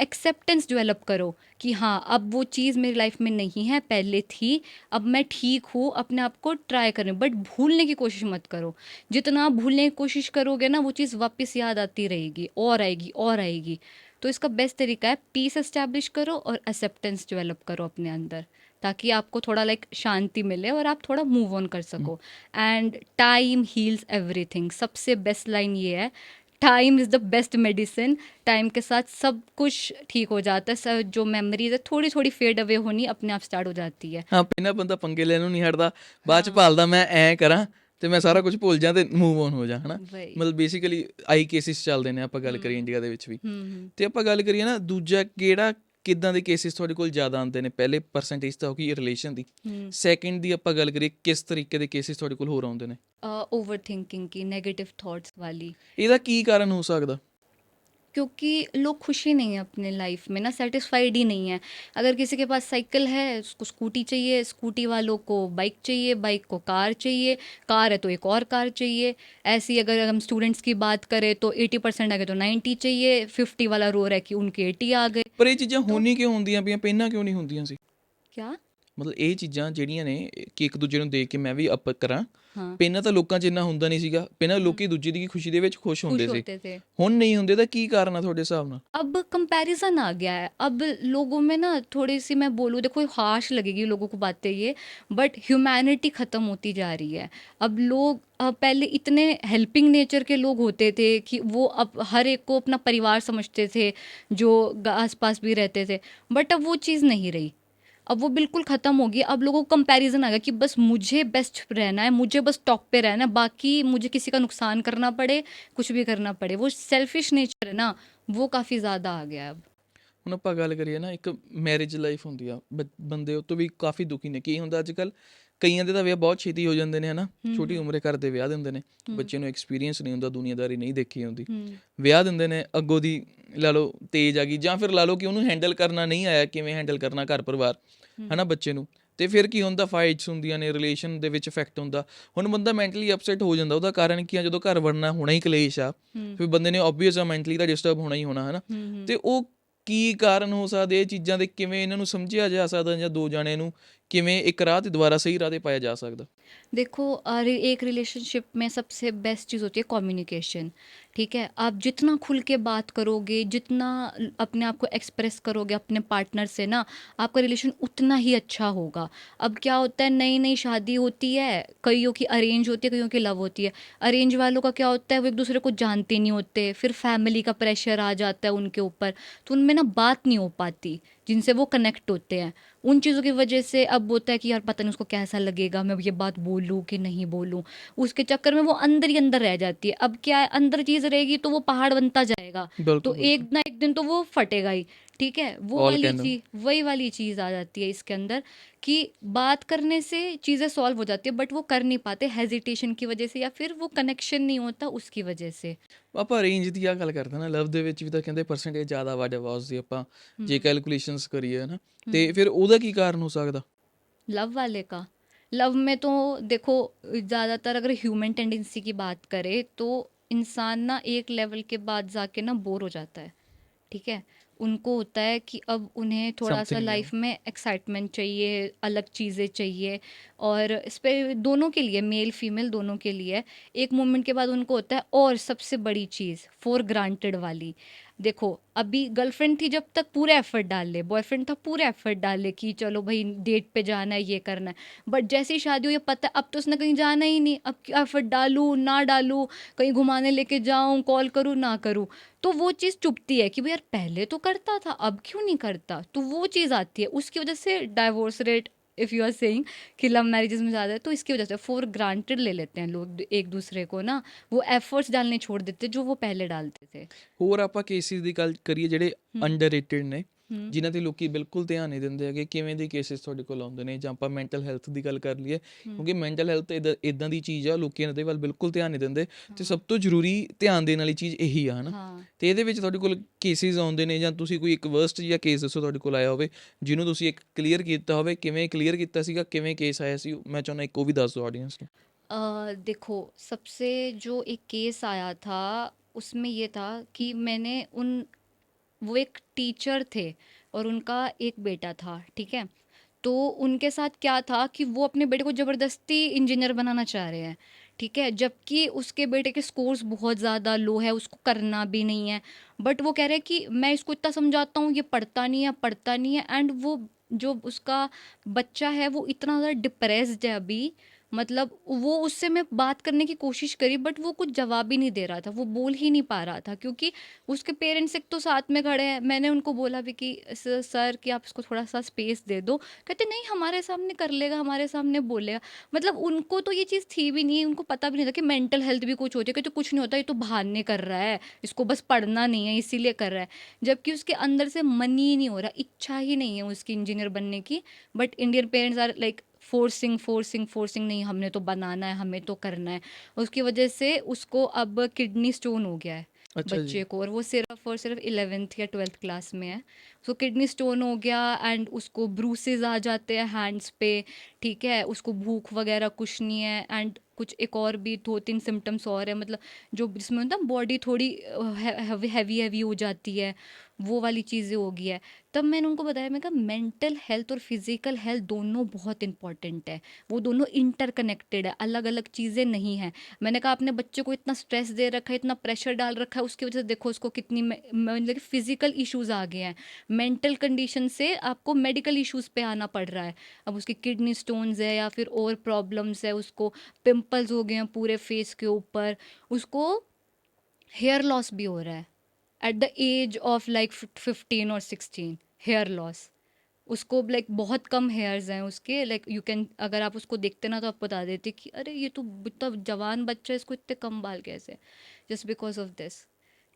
एक्सेप्टेंस डेवलप करो कि हाँ, अब वो चीज़ मेरी लाइफ में नहीं है, पहले थी, अब मैं ठीक हूँ। अपने आप को ट्राई करें, बट भूलने की कोशिश मत करो। जितना आप भूलने की कोशिश करोगे ना, वो चीज़ वापस याद आती रहेगी, और आएगी और आएगी। तो इसका बेस्ट तरीका है, पीस एस्टैब्लिश करो और एक्सेप्टेंस डेवलप करो अपने अंदर, ताकि आपको थोड़ा लाइक शांति मिले और आप थोड़ा मूव ऑन कर सको। एंड टाइम हील्स एवरीथिंग, सबसे बेस्ट लाइन ये है, time is the best medicine. Time के साथ सब कुछ ठीक हो जाता है, सब जो मेमोरीज है थोड़ी थोड़ी फेड अवे होनी अपने आप स्टार्ट हो जाती है। ਹਾਂ, ਪਹਿਲਾਂ ਬੰਦਾ ਪੰਗੇ ਲੈਣ ਨੂੰ ਨਹੀਂ ਹਟਦਾ, ਬਾਅਦ 'ਚ हाँ। ਭਾਲਦਾ ਮੈਂ ਐਂ ਕਰਾਂ ਤੇ ਮੈਂ ਸਾਰਾ ਕੁਝ ਭੁੱਲ ਜਾਂ ਤੇ ਮੂਵ ਔਨ ਹੋ ਜਾ, ਹੈ ਨਾ। वही। ਮਤਲਬ ਬੇਸਿਕਲੀ ਆਹੀ ਕੇਸਿਸ ਚੱਲਦੇ ਨੇ, ਆਪਾਂ ਗੱਲ ਕਰੀਏ हम्म। ਇੰਡੀਆ ਦੇ ਵਿੱਚ ਵੀ। हम्म। ਤੇ ਆਪਾਂ ਗੱਲ ਕਰੀਏ ਨਾ, ਦੂਜਾ ਕਿਹੜਾ, ਕਿੱਦਾਂ ਦੇ ਕੇਸਿਸ ਤੁਹਾਡੇ ਕੋਲ ਜ਼ਿਆਦਾ ਆਉਂਦੇ ਨੇ? ਪਹਿਲੇ ਪਰਸੈਂਟੇਜ ਤਾਂ ਹੋ ਗਈ ਰਿਲੇਸ਼ਨ ਦੀ, हम्म। ਸੈਕਿੰਡ ਦੀ ਆਪਾਂ ਗੱਲ ਕਰੀਏ, ਕਿਸ ਤਰੀਕੇ ਦੇ ਕੇਸਿਸ ਤੁਹਾਡੇ ਕੋਲ ਹੋਰ ਆਉਂਦੇ ਨੇ? ओवर थिंकिंग की, नेगेटिव थॉट्स वाली। ਇਹਦਾ ਕੀ ਕਾਰਨ ਹੋ सकदा? क्योंकि लोग खुशी नहीं है अपने लाइफ में ना, सेटिस्फाइड ही नहीं है। अगर किसी के पास साइकिल है, उसको स्कूटी चाहिए, स्कूटी वालों को बाइक चाहिए, बाइक को कार चाहिए, कार है तो एक और कार चाहिए। ऐसी अगर हम स्टूडेंट्स की बात करें तो 80% आ गए तो 90 चाहिए, 50 वाला रो रहा है कि उनके 80 आ गए। ਪਰ ਇਹ ਚੀਜ਼ਾਂ तो ਹੁਣ ਹੀ ਕਿਉਂ ਹੁੰਦੀਆਂ ਪਈਆਂ, ਪਹਿਲਾਂ ਕਿਉਂ ਨਹੀਂ ਹੁੰਦੀਆਂ ਸੀ? क्या? ਮਤਲਬ ਇਹ ਚੀਜ਼ਾਂ ਜਿਹੜੀਆਂ ਨੇ, ਕਿ ਇੱਕ ਦੂਜੇ ਨੂੰ ਦੇਖ ਕੇ ਮੈਂ ਵੀ ਅਪ ਕਰਾਂ, हाँ। ਪਹਿਲਾਂ ਤਾਂ ਲੋਕਾਂ 'ਚ ਇੰਨਾ ਹੁੰਦਾ ਨਹੀਂ ਸੀਗਾ, ਪਹਿਲਾਂ ਲੋਕੀ ਦੂਜੇ ਦੀ ਖੁਸ਼ੀ ਦੇ ਵਿੱਚ ਖੁਸ਼ ਹੁੰਦੇ खुश ਸੀ, होते थे। ਹੁਣ नहीं ਹੁੰਦੇ। ਤਾਂ ਕੀ ਕਾਰਨ ਆ ਤੁਹਾਡੇ ਹਿਸਾਬ ਨਾਲ? अब कंपैरिजन आ गया है, अब लोगों में ना थोड़ी सी, मैं बोलूँ, देखो हार्श लगेगी लोगों को बातें ये, बट ह्यूमैनिटी ख़त्म होती जा रही है। अब लोग, पहले इतने हेल्पिंग नेचर के लोग होते थे कि वो अब हर एक को अपना परिवार समझते थे, जो आसपास भी रहते थे, बट अब वो चीज़ नहीं रही। अब वो बिल्कुल ख़त्म हो गई। अब लोगों को कंपैरिजन आ गया कि बस मुझे बेस्ट रहना है, मुझे बस टॉप पे रहना है, बाकी मुझे किसी का नुकसान करना पड़े, कुछ भी करना पड़े। वो सेल्फिश नेचर है ना, वो काफ़ी ज़्यादा आ गया है अब। ਹੁਣ ਆਪਾਂ ਗੱਲ ਕਰੀਏ ਨਾ, ਇੱਕ ਮੈਰਿਜ ਲਾਈਫ ਹੁੰਦੀ ਆ, ਬੰਦੇ ਉਹ ਤੋਂ ਵੀ ਕਾਫੀ ਦੁਖੀ ਨੇ। ਕੀ ਹੁੰਦਾ ਅੱਜ ਕੱਲ੍ਹ, ਕਈਆਂ ਦੇ ਤਾਂ ਵਿਆਹ ਬਹੁਤ ਛੇਤੀ ਹੋ ਜਾਂਦੇ ਨੇ, ਹੈ ਨਾ, ਛੋਟੀ ਉਮਰੇ ਕਰਦੇ ਵਿਆਹ ਦਿੰਦੇ ਨੇ, ਬੱਚੇ ਨੂੰ ਐਕਸਪੀਰੀਅੰਸ ਨਹੀਂ ਹੁੰਦਾ, ਦੁਨੀਆਦਾਰੀ ਨਹੀਂ ਦੇਖੀ ਹੁੰਦੀ, ਵਿਆਹ ਦਿੰਦੇ ਨੇ, ਅੱਗੋਂ ਦੀ ਲਾ ਲਓ ਤੇਜ਼ ਆ ਗਈ, ਜਾਂ ਫਿਰ ਲਾ ਲਓ ਕਿ ਉਹਨੂੰ ਹੈਂਡਲ ਕਰਨਾ ਨਹੀਂ ਆਇਆ, ਕਿਵੇਂ ਹੈਂਡਲ ਕਰਨਾ ਘਰ ਪਰਿਵਾਰ, ਹੈ ਨਾ, ਬੱਚੇ ਨੂੰ। ਅਤੇ ਫਿਰ ਕੀ ਹੁੰਦਾ, ਫਾਈਟਸ ਹੁੰਦੀਆਂ ਨੇ, ਰਿਲੇਸ਼ਨ ਦੇ ਵਿੱਚ ਇਫੈਕਟ ਹੁੰਦਾ। ਹੁਣ ਬੰਦਾ ਮੈਂਟਲੀ ਅਪਸੈਟ ਹੋ ਜਾਂਦਾ, ਉਹਦਾ ਕਾਰਨ ਕੀ ਆ, ਜਦੋਂ ਘਰ ਵੜਨਾ ਹੋਣਾ ਹੀ ਕਲੇਸ਼ ਆ, ਫਿਰ ਬੰਦੇ ਨੇ ਓਬਵੀਅਸ ਆ ਮੈਂਟਲੀ ਤਾਂ ਡਿਸਟਰਬ ਹੋਣਾ ਹੀ ਹੋਣਾ, ਹੈ ਨਾ। ਅਤੇ ਉਹ ਕੀ ਕਾਰਨ ਹੋ ਸਕਦੇ ਇਹ ਚੀਜ਼ਾਂ ਦੇ, ਕਿਵੇਂ ਇਹਨਾਂ ਨੂੰ ਸਮਝਿਆ ਜਾ ਸਕਦਾ, ਜਾਂ ਦੋ ਜਾਣਿਆਂ ਨੂੰ ਕਿਵੇਂ ਇੱਕ ਰਾਹ 'ਤੇ ਦੁਬਾਰਾ ਸਹੀ ਰਾਹ 'ਤੇ ਪਾਇਆ जा सकता? देखो एक रिलेशनशिप में सबसे बेस्ट चीज़ होती है कम्युनिकेशन। ठीक है, आप जितना खुल के बात करोगे, जितना अपने आप को एक्सप्रेस करोगे अपने पार्टनर से ना, आपका रिलेशन उतना ही अच्छा होगा। अब क्या होता है, नई नई शादी होती है, कईयों की अरेंज होती है, कईयों की लव होती है। अरेंज वालों का क्या होता है, वो एक दूसरे को जानते नहीं होते, फिर फैमिली का प्रेशर आ जाता है उनके ऊपर, तो उनमें ना बात नहीं हो पाती जिनसे वो कनेक्ट होते हैं। उन चीज़ों की वजह से अब होता है कि यार पता नहीं उसको कैसा लगेगा, मैं ये बात बोलूँ कि नहीं बोलूँ, उसके चक्कर में वो अंदर ही अंदर रह जाती है। अब क्या है, अंदर चीज़ रहेगी तो वो पहाड़ बनता जाएगा, तो बिल्कुल बिल्कुल। एक ना एक दिन तो वो फटेगा ही। ठीक है, वो ऑल वाली कैन। चीज़, वही वाली चीज़ आ जाती है इसके अंदर कि बात करने से चीज़ें सॉल्व हो जाती है, बट वो कर नहीं पाते हेजिटेशन की वजह से, या फिर वो कनेक्शन नहीं होता उसकी वजह से। ਆਪਾਂ ਅਰੇਂਜ ਦੀ ਆ ਗੱਲ ਕਰਦੇ ਨਾ, ਲਵ ਦੇ ਵਿੱਚ ਵੀ ਤਾਂ ਕਹਿੰਦੇ ਪਰਸੈਂਟੇਜ ਜ਼ਿਆਦਾ ਵਾ ਡਿਵੋਰਸ ਦੀ, ਆਪਾਂ ਜੇ हम्म। ਕੈਲਕੂਲੇਸ਼ਨਸ ਕਰੀਏ, ਹੈ ਨਾ। ਅਤੇ ਫਿਰ ਉਹਦਾ ਕੀ ਕਾਰਨ ਹੋ ਸਕਦਾ? लव वाले का, लव में तो देखो, ज़्यादातर अगर ह्यूमन टेंडेंसी की बात करें तो इंसान ना एक लेवल के बाद जाके ना बोर हो जाता है। ठीक है, उनको होता है कि अब उन्हें थोड़ा सा समथिंग न्यू। लाइफ में एक्साइटमेंट चाहिए, अलग चीज़ें चाहिए। और इस पे दोनों के लिए, मेल फीमेल दोनों के लिए, एक मोमेंट के बाद उनको होता है, और सबसे बड़ी चीज़ फॉर ग्रांटेड वाली। देखो, अभी गर्लफ्रेंड थी जब तक पूरे एफर्ट डाल ले, बॉयफ्रेंड था पूरे एफर्ट डाल ले कि चलो भाई डेट पे जाना है, ये करना है। बट जैसे ही शादी हुई, पता है अब तो उसने कहीं जाना ही नहीं, अब क्या एफर्ट डालूँ ना डालूँ, कहीं घुमाने लेके जाऊँ, कॉल करूँ ना करूँ, तो वो चीज़ चुभती है कि भाई यार पहले तो करता था, अब क्यों नहीं करता, तो वो चीज़ आती है। उसकी वजह से divorce rate, if you are saying कि लव मैरिजेस में ज़्यादा है, तो इसकी वजह से फॉर ग्रांटेड ले लेते हैं लोग एक दूसरे को ना, वो एफर्ट्स डालने छोड़ देते जो वो पहले डालते थे। ਹੋਰ ਆਪਾਂ ਕੇਸਿਸ ਦੀ ਗੱਲ ਕਰੀਏ ਜਿਹੜੇ हम्म। ਅੰਡਰਰੇਟਡ ਨੇ, हम्म। ਜਿਨ੍ਹਾਂ 'ਤੇ ਲੋਕੀ ਬਿਲਕੁਲ ਧਿਆਨ ਨਹੀਂ ਦਿੰਦੇ ਹੈਗੇ, ਕਿਵੇਂ ਦੇ ਕੇਸਿਸ ਤੁਹਾਡੇ ਕੋਲ ਆਉਂਦੇ ਨੇ? ਜਾਂ ਆਪਾਂ ਮੈਂਟਲ ਹੈਲਥ ਦੀ ਗੱਲ ਕਰ ਲਈਏ, हम्म। ਕਿਉਂਕਿ ਮੈਂਟਲ ਹੈਲਥ ਇੱਦਾਂ ਦੀ ਚੀਜ਼ ਆ, ਲੋਕੀ ਇਹਨਾਂ ਦੇ ਵੱਲ ਬਿਲਕੁਲ ਧਿਆਨ ਨਹੀਂ ਦਿੰਦੇ, ਅਤੇ हाँ। ਸਭ ਤੋਂ ਜ਼ਰੂਰੀ ਧਿਆਨ ਦੇਣ ਵਾਲੀ ਚੀਜ਼ ਇਹੀ ਆ, ਹੈ ਨਾ। हाँ। ਅਤੇ ਇਹਦੇ ਵਿੱਚ ਤੁਹਾਡੇ ਕੋਲ ਕੇਸਿਸ ਆਉਂਦੇ ਨੇ, ਜਾਂ ਤੁਸੀਂ ਕੋਈ ਇੱਕ ਵਰਸਟ ਜਿਹਾ ਕੇਸ ਦੱਸੋ ਤੁਹਾਡੇ ਕੋਲ ਆਇਆ ਹੋਵੇ, ਜਿਹਨੂੰ ਤੁਸੀਂ ਇੱਕ ਕਲੀਅਰ ਕੀਤਾ ਹੋਵੇ, ਕਿਵੇਂ ਕਲੀਅਰ ਕੀਤਾ ਸੀਗਾ, ਕਿਵੇਂ ਕੇਸ ਆਇਆ ਸੀ? ਮੈਂ ਚਾਹੁੰਦਾ ਇੱਕ ਉਹ ਵੀ ਦੱਸ ਦਿਓ ਆਡੀਅנס ਨੂੰ। देखो, सबसे जो एक केस आया था उसमें ये था कि मैंने उन, वो एक टीचर थे और उनका एक बेटा था। ठीक है, तो उनके साथ क्या था कि वो अपने बेटे को ज़बरदस्ती इंजीनियर बनाना चाह रहे हैं। ठीक है, जबकि उसके बेटे के स्कोर्स बहुत ज़्यादा लो है, उसको करना भी नहीं है, बट वो कह रहे हैं कि मैं इसको इतना समझाता हूँ, ये पढ़ता नहीं है, पढ़ता नहीं है। एंड वो जो उसका बच्चा है वो इतना ज़्यादा डिप्रेस्ड है अभी, मतलब वो, उससे मैं बात करने की कोशिश करी बट वो कुछ जवाब ही नहीं दे रहा था, वो बोल ही नहीं पा रहा था, क्योंकि उसके पेरेंट्स एक तो साथ में खड़े हैं। मैंने उनको बोला भी कि सर कि आप इसको थोड़ा सा स्पेस दे दो, कहते नहीं हमारे सामने कर लेगा, हमारे सामने बोलेगा। मतलब उनको तो ये चीज़ थी भी नहीं, उनको पता भी नहीं था कि मेंटल हेल्थ भी कुछ होती है, कि तो कुछ नहीं होता, ये तो बहाने कर रहा है, इसको बस पढ़ना नहीं है इसीलिए कर रहा है। जबकि उसके अंदर से मन ही नहीं हो रहा, इच्छा ही नहीं है उसकी इंजीनियर बनने की। But Indian parents are like forcing forcing forcing, नहीं हमने तो बनाना है, हमें तो करना है। उसकी वजह से उसको अब किडनी स्टोन हो गया है अच्छा जी। बच्चे को, और वो सिर्फ और सिर्फ 11th या 12th क्लास में है। उसको किडनी स्टोन हो गया एंड उसको ब्रूसेस आ जाते हैं हैंड्स पे। ठीक है, उसको भूख वगैरह कुछ नहीं है, एंड कुछ एक और भी 2-3 सिम्टम्स और है, मतलब जो जिसमें होता है बॉडी थोड़ी हैवी हैवी हो जाती है, वो वाली चीज़ें हो गई है। तब मैंने उनको बताया, मैं कहा मेंटल हेल्थ और फिजिकल हेल्थ दोनों बहुत इंपॉर्टेंट है, वो दोनों इंटरकनेक्टेड है, अलग अलग चीज़ें नहीं हैं। मैंने कहा अपने बच्चे को इतना स्ट्रेस दे रखा है, इतना प्रेशर डाल रखा है, उसकी वजह से देखो उसको कितनी मतलब फिजिकल इश्यूज आ गए हैं, मेंटल कंडीशन से आपको मेडिकल इश्यूज पे आना पड़ रहा है। अब उसकी किडनी स्टोन्स है या फिर और प्रॉब्लम्स है, उसको पिंपल्स हो गए हैं पूरे फेस के ऊपर, उसको हेयर लॉस भी हो रहा है at the age of like 15 और 16, हेयर लॉस। उसको लाइक बहुत कम हेयर्स हैं उसके, लाइक यू कैन, अगर आप उसको देखते ना तो आप बता देते कि अरे ये तो इतना जवान बच्चा है, इसको इतने कम बाल कैसे, जस्ट बिकॉज ऑफ दिस।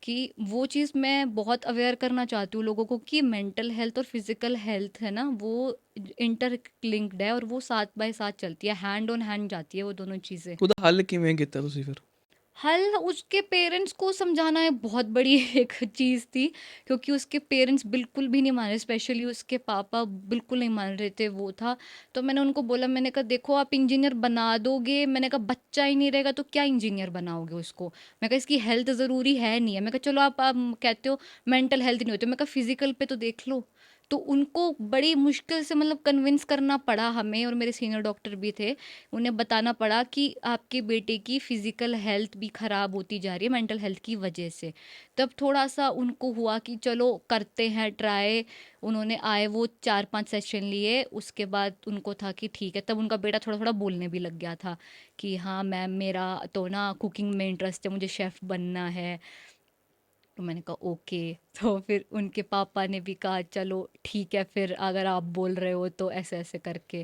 कि वो चीज़ मैं बहुत अवेयर करना चाहती हूँ लोगों को कि मेंटल हेल्थ और फिजिकल हेल्थ है ना, वो इंटरलिंक्ड है, और वो साथ बाय साथ चलती है, हैंड ऑन हैंड जाती है वो दोनों चीज़ें। ਉਹਦਾ ਹੱਲ ਕਿਵੇਂ ਕੀਤਾ ਤੁਸੀਂ ਫਿਰ? हल उसके पेरेंट्स को समझाना है, बहुत बड़ी एक चीज़ थी, क्योंकि उसके पेरेंट्स बिल्कुल भी नहीं मान रहे, स्पेशली उसके पापा बिल्कुल नहीं मान रहे थे, वो था। तो मैंने उनको बोला, मैंने कहा देखो आप इंजीनियर बना दोगे, मैंने कहा बच्चा ही नहीं रहेगा तो क्या इंजीनियर बनाओगे उसको, मैं कहा इसकी हेल्थ ज़रूरी है नहीं है, मैं कहा चलो आप कहते हो मेंटल हेल्थ नहीं होती, मैं कहा फिजिकल पे तो देख लो। तो उनको बड़ी मुश्किल से मतलब कन्विंस करना पड़ा हमें, और मेरे सीनियर डॉक्टर भी थे, उन्हें बताना पड़ा कि आपके बेटे की फिजिकल हेल्थ भी ख़राब होती जा रही है मेंटल हेल्थ की वजह से। तब थोड़ा सा उनको हुआ कि चलो करते हैं ट्राई। उन्होंने आए वो 4-5 सेशन लिए, उसके बाद उनको था कि ठीक है, तब उनका बेटा थोड़ा थोड़ा बोलने भी लग गया था कि हाँ मैम मेरा तो ना कुकिंग में इंटरेस्ट है, मुझे शेफ़ बनना है। तो मैंने कहा ओके। तो फिर उनके पापा ने भी कहा चलो ठीक है, फिर अगर आप बोल रहे हो तो ऐसे ऐसे करके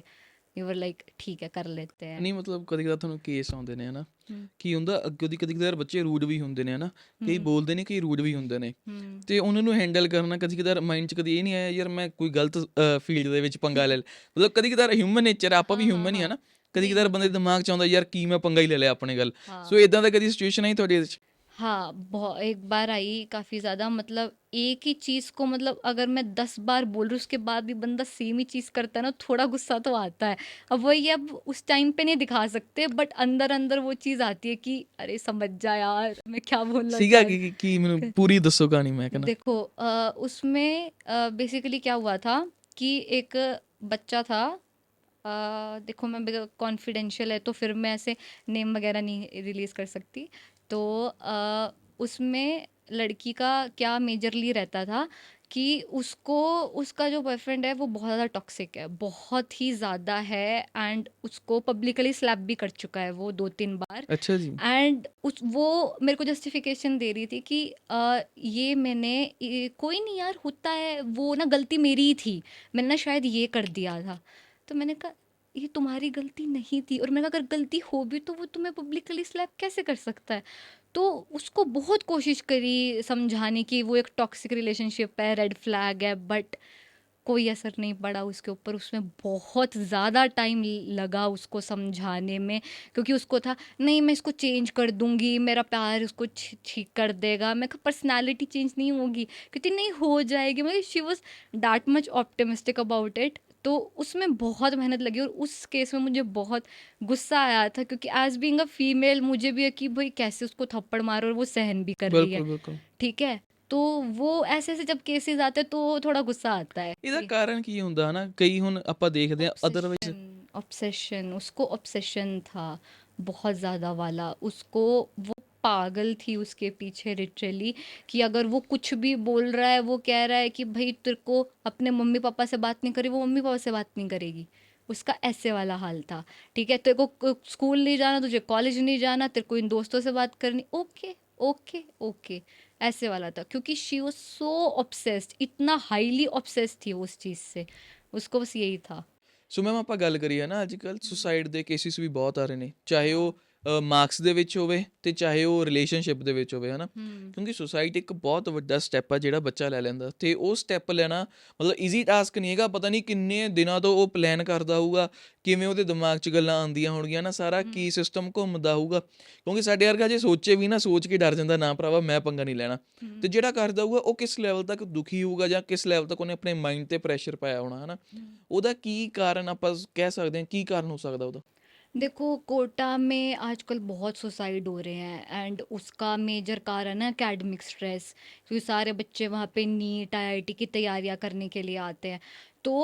यू वर लाइक ठीक है कर लेते हैं। ਨਹੀਂ ਮਤਲਬ ਕਦੇ ਕਦਾਰ ਤੁਹਾਨੂੰ ਕੇਸ ਆਉਂਦੇ ਨੇ ਹਨਾ, हम्म। ਕੀ ਹੁੰਦਾ ਅੱਗੇ ਦੀ ਕਦੀ ਕਦਾਰ ਬੱਚੇ ਰੂਡ ਵੀ ਹੁੰਦੇ ਨੇ ਹਨਾ, ਕਈ हम्म। ਬੋਲਦੇ ਨੇ ਕਈ ਰੂਡ ਵੀ ਹੁੰਦੇ ਨੇ, हम्म। ਤੇ ਉਹਨਾਂ ਨੂੰ ਹੈਂਡਲ ਕਰਨਾ ਕਦੀ ਕਦਾਰ ਮਾਈਂਡ 'ਚ ਕਦੀ ਇਹ ਨਹੀਂ ਆਇਆ ਯਾਰ ਮੈਂ ਕੋਈ ਗਲਤ ਫੀਲਡ ਦੇ ਵਿੱਚ ਪੰਗਾ ਲੈ ਲਿਆ, ਮਤਲਬ ਕਦੀ ਕਦਾਰ ਹਿਊਮਨ ਨੇਚਰ ਆਪਾਂ हाँ ਵੀ हाँ ਹਿਊਮਨ ਹੀ ਆ हाँ। ਨਾ, ਕਦੀ नहीं ਕਦਾਰ ਬੰਦੇ ਦੇ मतलब ਦਿਮਾਗ 'ਚ ਆਉਂਦਾ ਯਾਰ ਕੀ ਮੈਂ ਪੰਗਾ ਹੀ ਲੈ ਲਿਆ ਆਪਣੇ ਗੱਲ। ਸੋ हाँ ਇਦਾਂ ਦਾ ਕਦੀ ਸਿਚੁਏਸ਼ਨ ਆਈ ਤੁਹਾਡੇ ਇਹਦੇ 'ਚ? हाँ, बहुत एक बार आई काफ़ी ज़्यादा, मतलब एक ही चीज़ को, मतलब अगर मैं 10 बार बोल रही हूँ उसके बाद भी बंदा सेम ही चीज़ करता है ना, थोड़ा गुस्सा तो आता है। अब वही, अब उस टाइम पे नहीं दिखा सकते, बट अंदर अंदर वो चीज़ आती है कि अरे समझ जा यार मैं क्या बोलना ਸੀਗਾ चाह ਕੀ ਮੈਨੂੰ रही। ਪੂਰੀ ਦੱਸੋ ਕਹਾਣੀ मैं कहना। देखो उसमें बेसिकली क्या हुआ था कि एक बच्चा था। देखो मैं कॉन्फिडेंशियल है तो फिर मैं ऐसे नेम वगैरह नहीं रिलीज़ कर सकती। तो उसमें लड़की का क्या मेजरली रहता था कि उसको, उसका जो बॉयफ्रेंड है वो बहुत ज़्यादा टॉक्सिक है, बहुत ही ज़्यादा है, एंड उसको पब्लिकली स्लैप भी कर चुका है वो 2-3 बार। अच्छा जी। एंड उस वो मेरे को जस्टिफिकेशन दे रही थी कि ये मैंने कोई नहीं यार, होता है, वो ना गलती मेरी ही थी, मैंने ना शायद ये कर दिया था। तो मैंने कहा ये तुम्हारी गलती नहीं थी, और मैंने कहा अगर गलती हो भी तो वो तुम्हें पब्लिकली स्लैप कैसे कर सकता है। तो उसको बहुत कोशिश करी समझाने की, वो एक टॉक्सिक रिलेशनशिप है, रेड फ्लैग है, बट कोई असर नहीं पड़ा उसके ऊपर। उसमें बहुत ज़्यादा टाइम लगा उसको समझाने में, क्योंकि उसको था नहीं मैं इसको चेंज कर दूंगी, मेरा प्यार उसको ठीक कर देगा। मैं कहा पर्सनालिटी चेंज नहीं होगी, क्योंकि नहीं हो जाएगी, मतलब she was that much optimistic about it. तो उसमें बहुत मेहनत लगी, और उस केस में मुझे बहुत गुस्सा आया था, क्योंकि एज बीइंग अ फीमेल मुझे भी है कि भाई कैसे उसको थप्पड़ मारो, और वो सहन भी कर रही है, बिल्कुल बिल्कुल। ठीक है। तो वो ऐसे ऐसे जब केसेस आते हैं तो थोड़ा गुस्सा आता है ਇਹਦਾ कि ਕਾਰਨ ਕੀ ਹੁੰਦਾ ਹਨਾ, कई ਹੁਣ ਆਪਾਂ ਦੇਖਦੇ ਆ अदरवाइज। ऑब्सेशन, ऑब्सेशन, उसको ऑब्सेशन था बहुत ज़्यादा वाला। उसको, वो पागल थी उसके पीछे लिटरली, कि अगर वो कुछ भी बोल रहा है, वो कह रहा है कि भाई तेरे को अपने मम्मी पापा से बात नहीं करी, वो मम्मी पापा से बात नहीं करेगी। उसका ऐसे वाला हाल था, ठीक है, तेरे को स्कूल नहीं जाना, तुझे कॉलेज नहीं जाना, तेरे को इन दोस्तों से बात करनी, ओके ओके ओके, ऐसे वाला था। क्योंकि शी वॉज सो ऑब्सेस्ड, इतना हाईली ऑब्सेस्ड थी वो उस चीज़ से, उसको बस यही था। ਸੋ ਮੈਮ ਆਪਾਂ ਗੱਲ ਕਰੀਏ ਨਾ, ਅੱਜ ਕੱਲ੍ਹ हम्म। ਸੁਸਾਈਡ ਦੇ ਕੇਸਿਸ ਵੀ ਬਹੁਤ ਆ ਰਹੇ ਨੇ, ਚਾਹੇ हाँ। ਉਹ ਮਾਰਕਸ ਦੇ ਵਿੱਚ ਹੋਵੇ ਤੇ ਚਾਹੇ ਉਹ ਰਿਲੇਸ਼ਨਸ਼ਿਪ ਦੇ ਵਿੱਚ ਹੋਵੇ, ਹੈ ਨਾ। हम्म। ਕਿਉਂਕਿ ਸੁਸਾਈਡ ਇੱਕ ਬਹੁਤ ਵੱਡਾ ਸਟੈਪ ਆ ਜਿਹੜਾ ਬੱਚਾ ਲੈ ਲੈਂਦਾ, ਅਤੇ ਉਹ ਸਟੈਪ ਲੈਣਾ ਮਤਲਬ ਈਜ਼ੀ ਟਾਸਕ ਨਹੀਂ ਹੈਗਾ। ਪਤਾ ਨਹੀਂ ਕਿੰਨੇ ਦਿਨਾਂ ਤੋਂ ਉਹ ਪਲਾਨ ਕਰਦਾ ਹੋਊਗਾ, ਕਿਵੇਂ ਉਹਦੇ ਦਿਮਾਗ 'ਚ ਗੱਲਾਂ ਆਉਂਦੀਆਂ ਹੋਣਗੀਆਂ ਨਾ, ਸਾਰਾ ਕੀ हम्म। ਸਿਸਟਮ ਘੁੰਮਦਾ ਹੋਊਗਾ। ਕਿਉਂਕਿ ਸਾਡੇ ਵਰਗਾ ਜੇ ਸੋਚੇ ਵੀ ਨਾ, ਸੋਚ ਕੇ ਡਰ ਜਾਂਦਾ, ਨਾ ਭਰਾਵਾ ਮੈਂ ਪੰਗਾ ਨਹੀਂ ਲੈਣਾ। ਅਤੇ हम्म। ਜਿਹੜਾ ਕਰਦਾ ਹੋਊਗਾ ਉਹ ਕਿਸ ਲੈਵਲ ਤੱਕ ਦੁਖੀ ਹੋਊਗਾ, ਜਾਂ ਕਿਸ ਲੈਵਲ ਤੱਕ ਉਹਨੇ ਆਪਣੇ ਮਾਈਂਡ 'ਤੇ ਪ੍ਰੈਸ਼ਰ ਪਾਇਆ ਹੋਣਾ, ਹੈ ਨਾ। हम्म। ਉਹਦਾ ਕੀ ਕਾਰਨ ਆਪਾਂ ਕਹਿ ਸਕਦੇ ਹਾਂ, ਕੀ ਕਾਰਨ ਹੋ ਸਕਦਾ ਉਹਦਾ? देखो कोटा में आजकल बहुत सुसाइड हो रहे हैं, एंड उसका मेजर कारण है एकेडमिक स्ट्रेस, क्योंकि सारे बच्चे वहाँ पे नीट आईआईटी की तैयारियां करने के लिए आते हैं। तो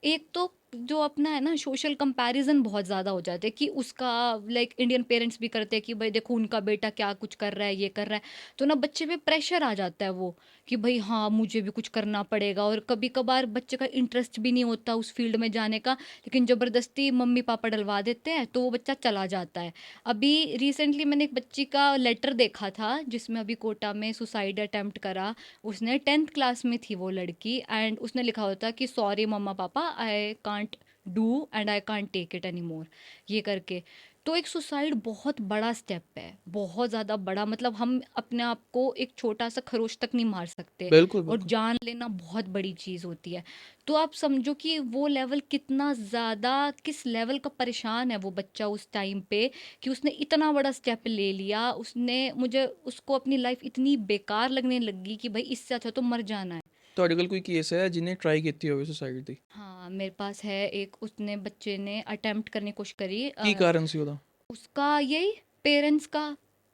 एक तो जो अपना है ना सोशल कंपैरिजन बहुत ज़्यादा हो जाता है कि उसका लाइक इंडियन पेरेंट्स भी करते हैं कि भाई देखो उनका बेटा क्या कुछ कर रहा है, ये कर रहा है, तो ना बच्चे पे प्रेशर आ जाता है वो कि भाई हाँ मुझे भी कुछ करना पड़ेगा। और कभी कभार बच्चे का इंटरेस्ट भी नहीं होता उस फील्ड में जाने का, लेकिन ज़बरदस्ती मम्मी पापा डलवा देते हैं तो वो बच्चा चला जाता है। अभी रिसेंटली मैंने एक बच्ची का लेटर देखा था जिसमें अभी कोटा में सुसाइड अटेम्प्ट करा। उसने 10th क्लास में थी वो लड़की, एंड उसने लिखा होता कि sorry mumma papa, I can't do and I can't take it any more, ये करके। तो एक सुसाइड बहुत बड़ा स्टेप है, बहुत ज़्यादा बड़ा। मतलब हम अपने आप को एक छोटा सा खरोच तक नहीं मार सकते, बिल्कुल, और बिल्कुल। जान लेना बहुत बड़ी चीज़ होती है। तो आप समझो कि वो लेवल कितना ज़्यादा, किस लेवल का परेशान है वो बच्चा उस टाइम पे, कि उसने इतना बड़ा स्टेप ले लिया। उसने मुझे उसको अपनी लाइफ इतनी बेकार लगने लगी कि भाई इससे अच्छा तो मर जाना है। ਤੁਹਾਡੇ ਕੋਲ ਕੋਈ ਕੇਸ ਹੈ ਜਿਹਨੇ ਟਰਾਈ ਕੀਤੀ ਹੋਵੇ ਸੁਸਾਈਡ ਦੀ? हाँ मेरे पास है एक, उसने बच्चे ने अटेम्प्ट करने की कोशिश करी। ਕੀ ਕਾਰਨ ਸੀ ਉਹਦਾ? उसका यही पेरेंट्स का,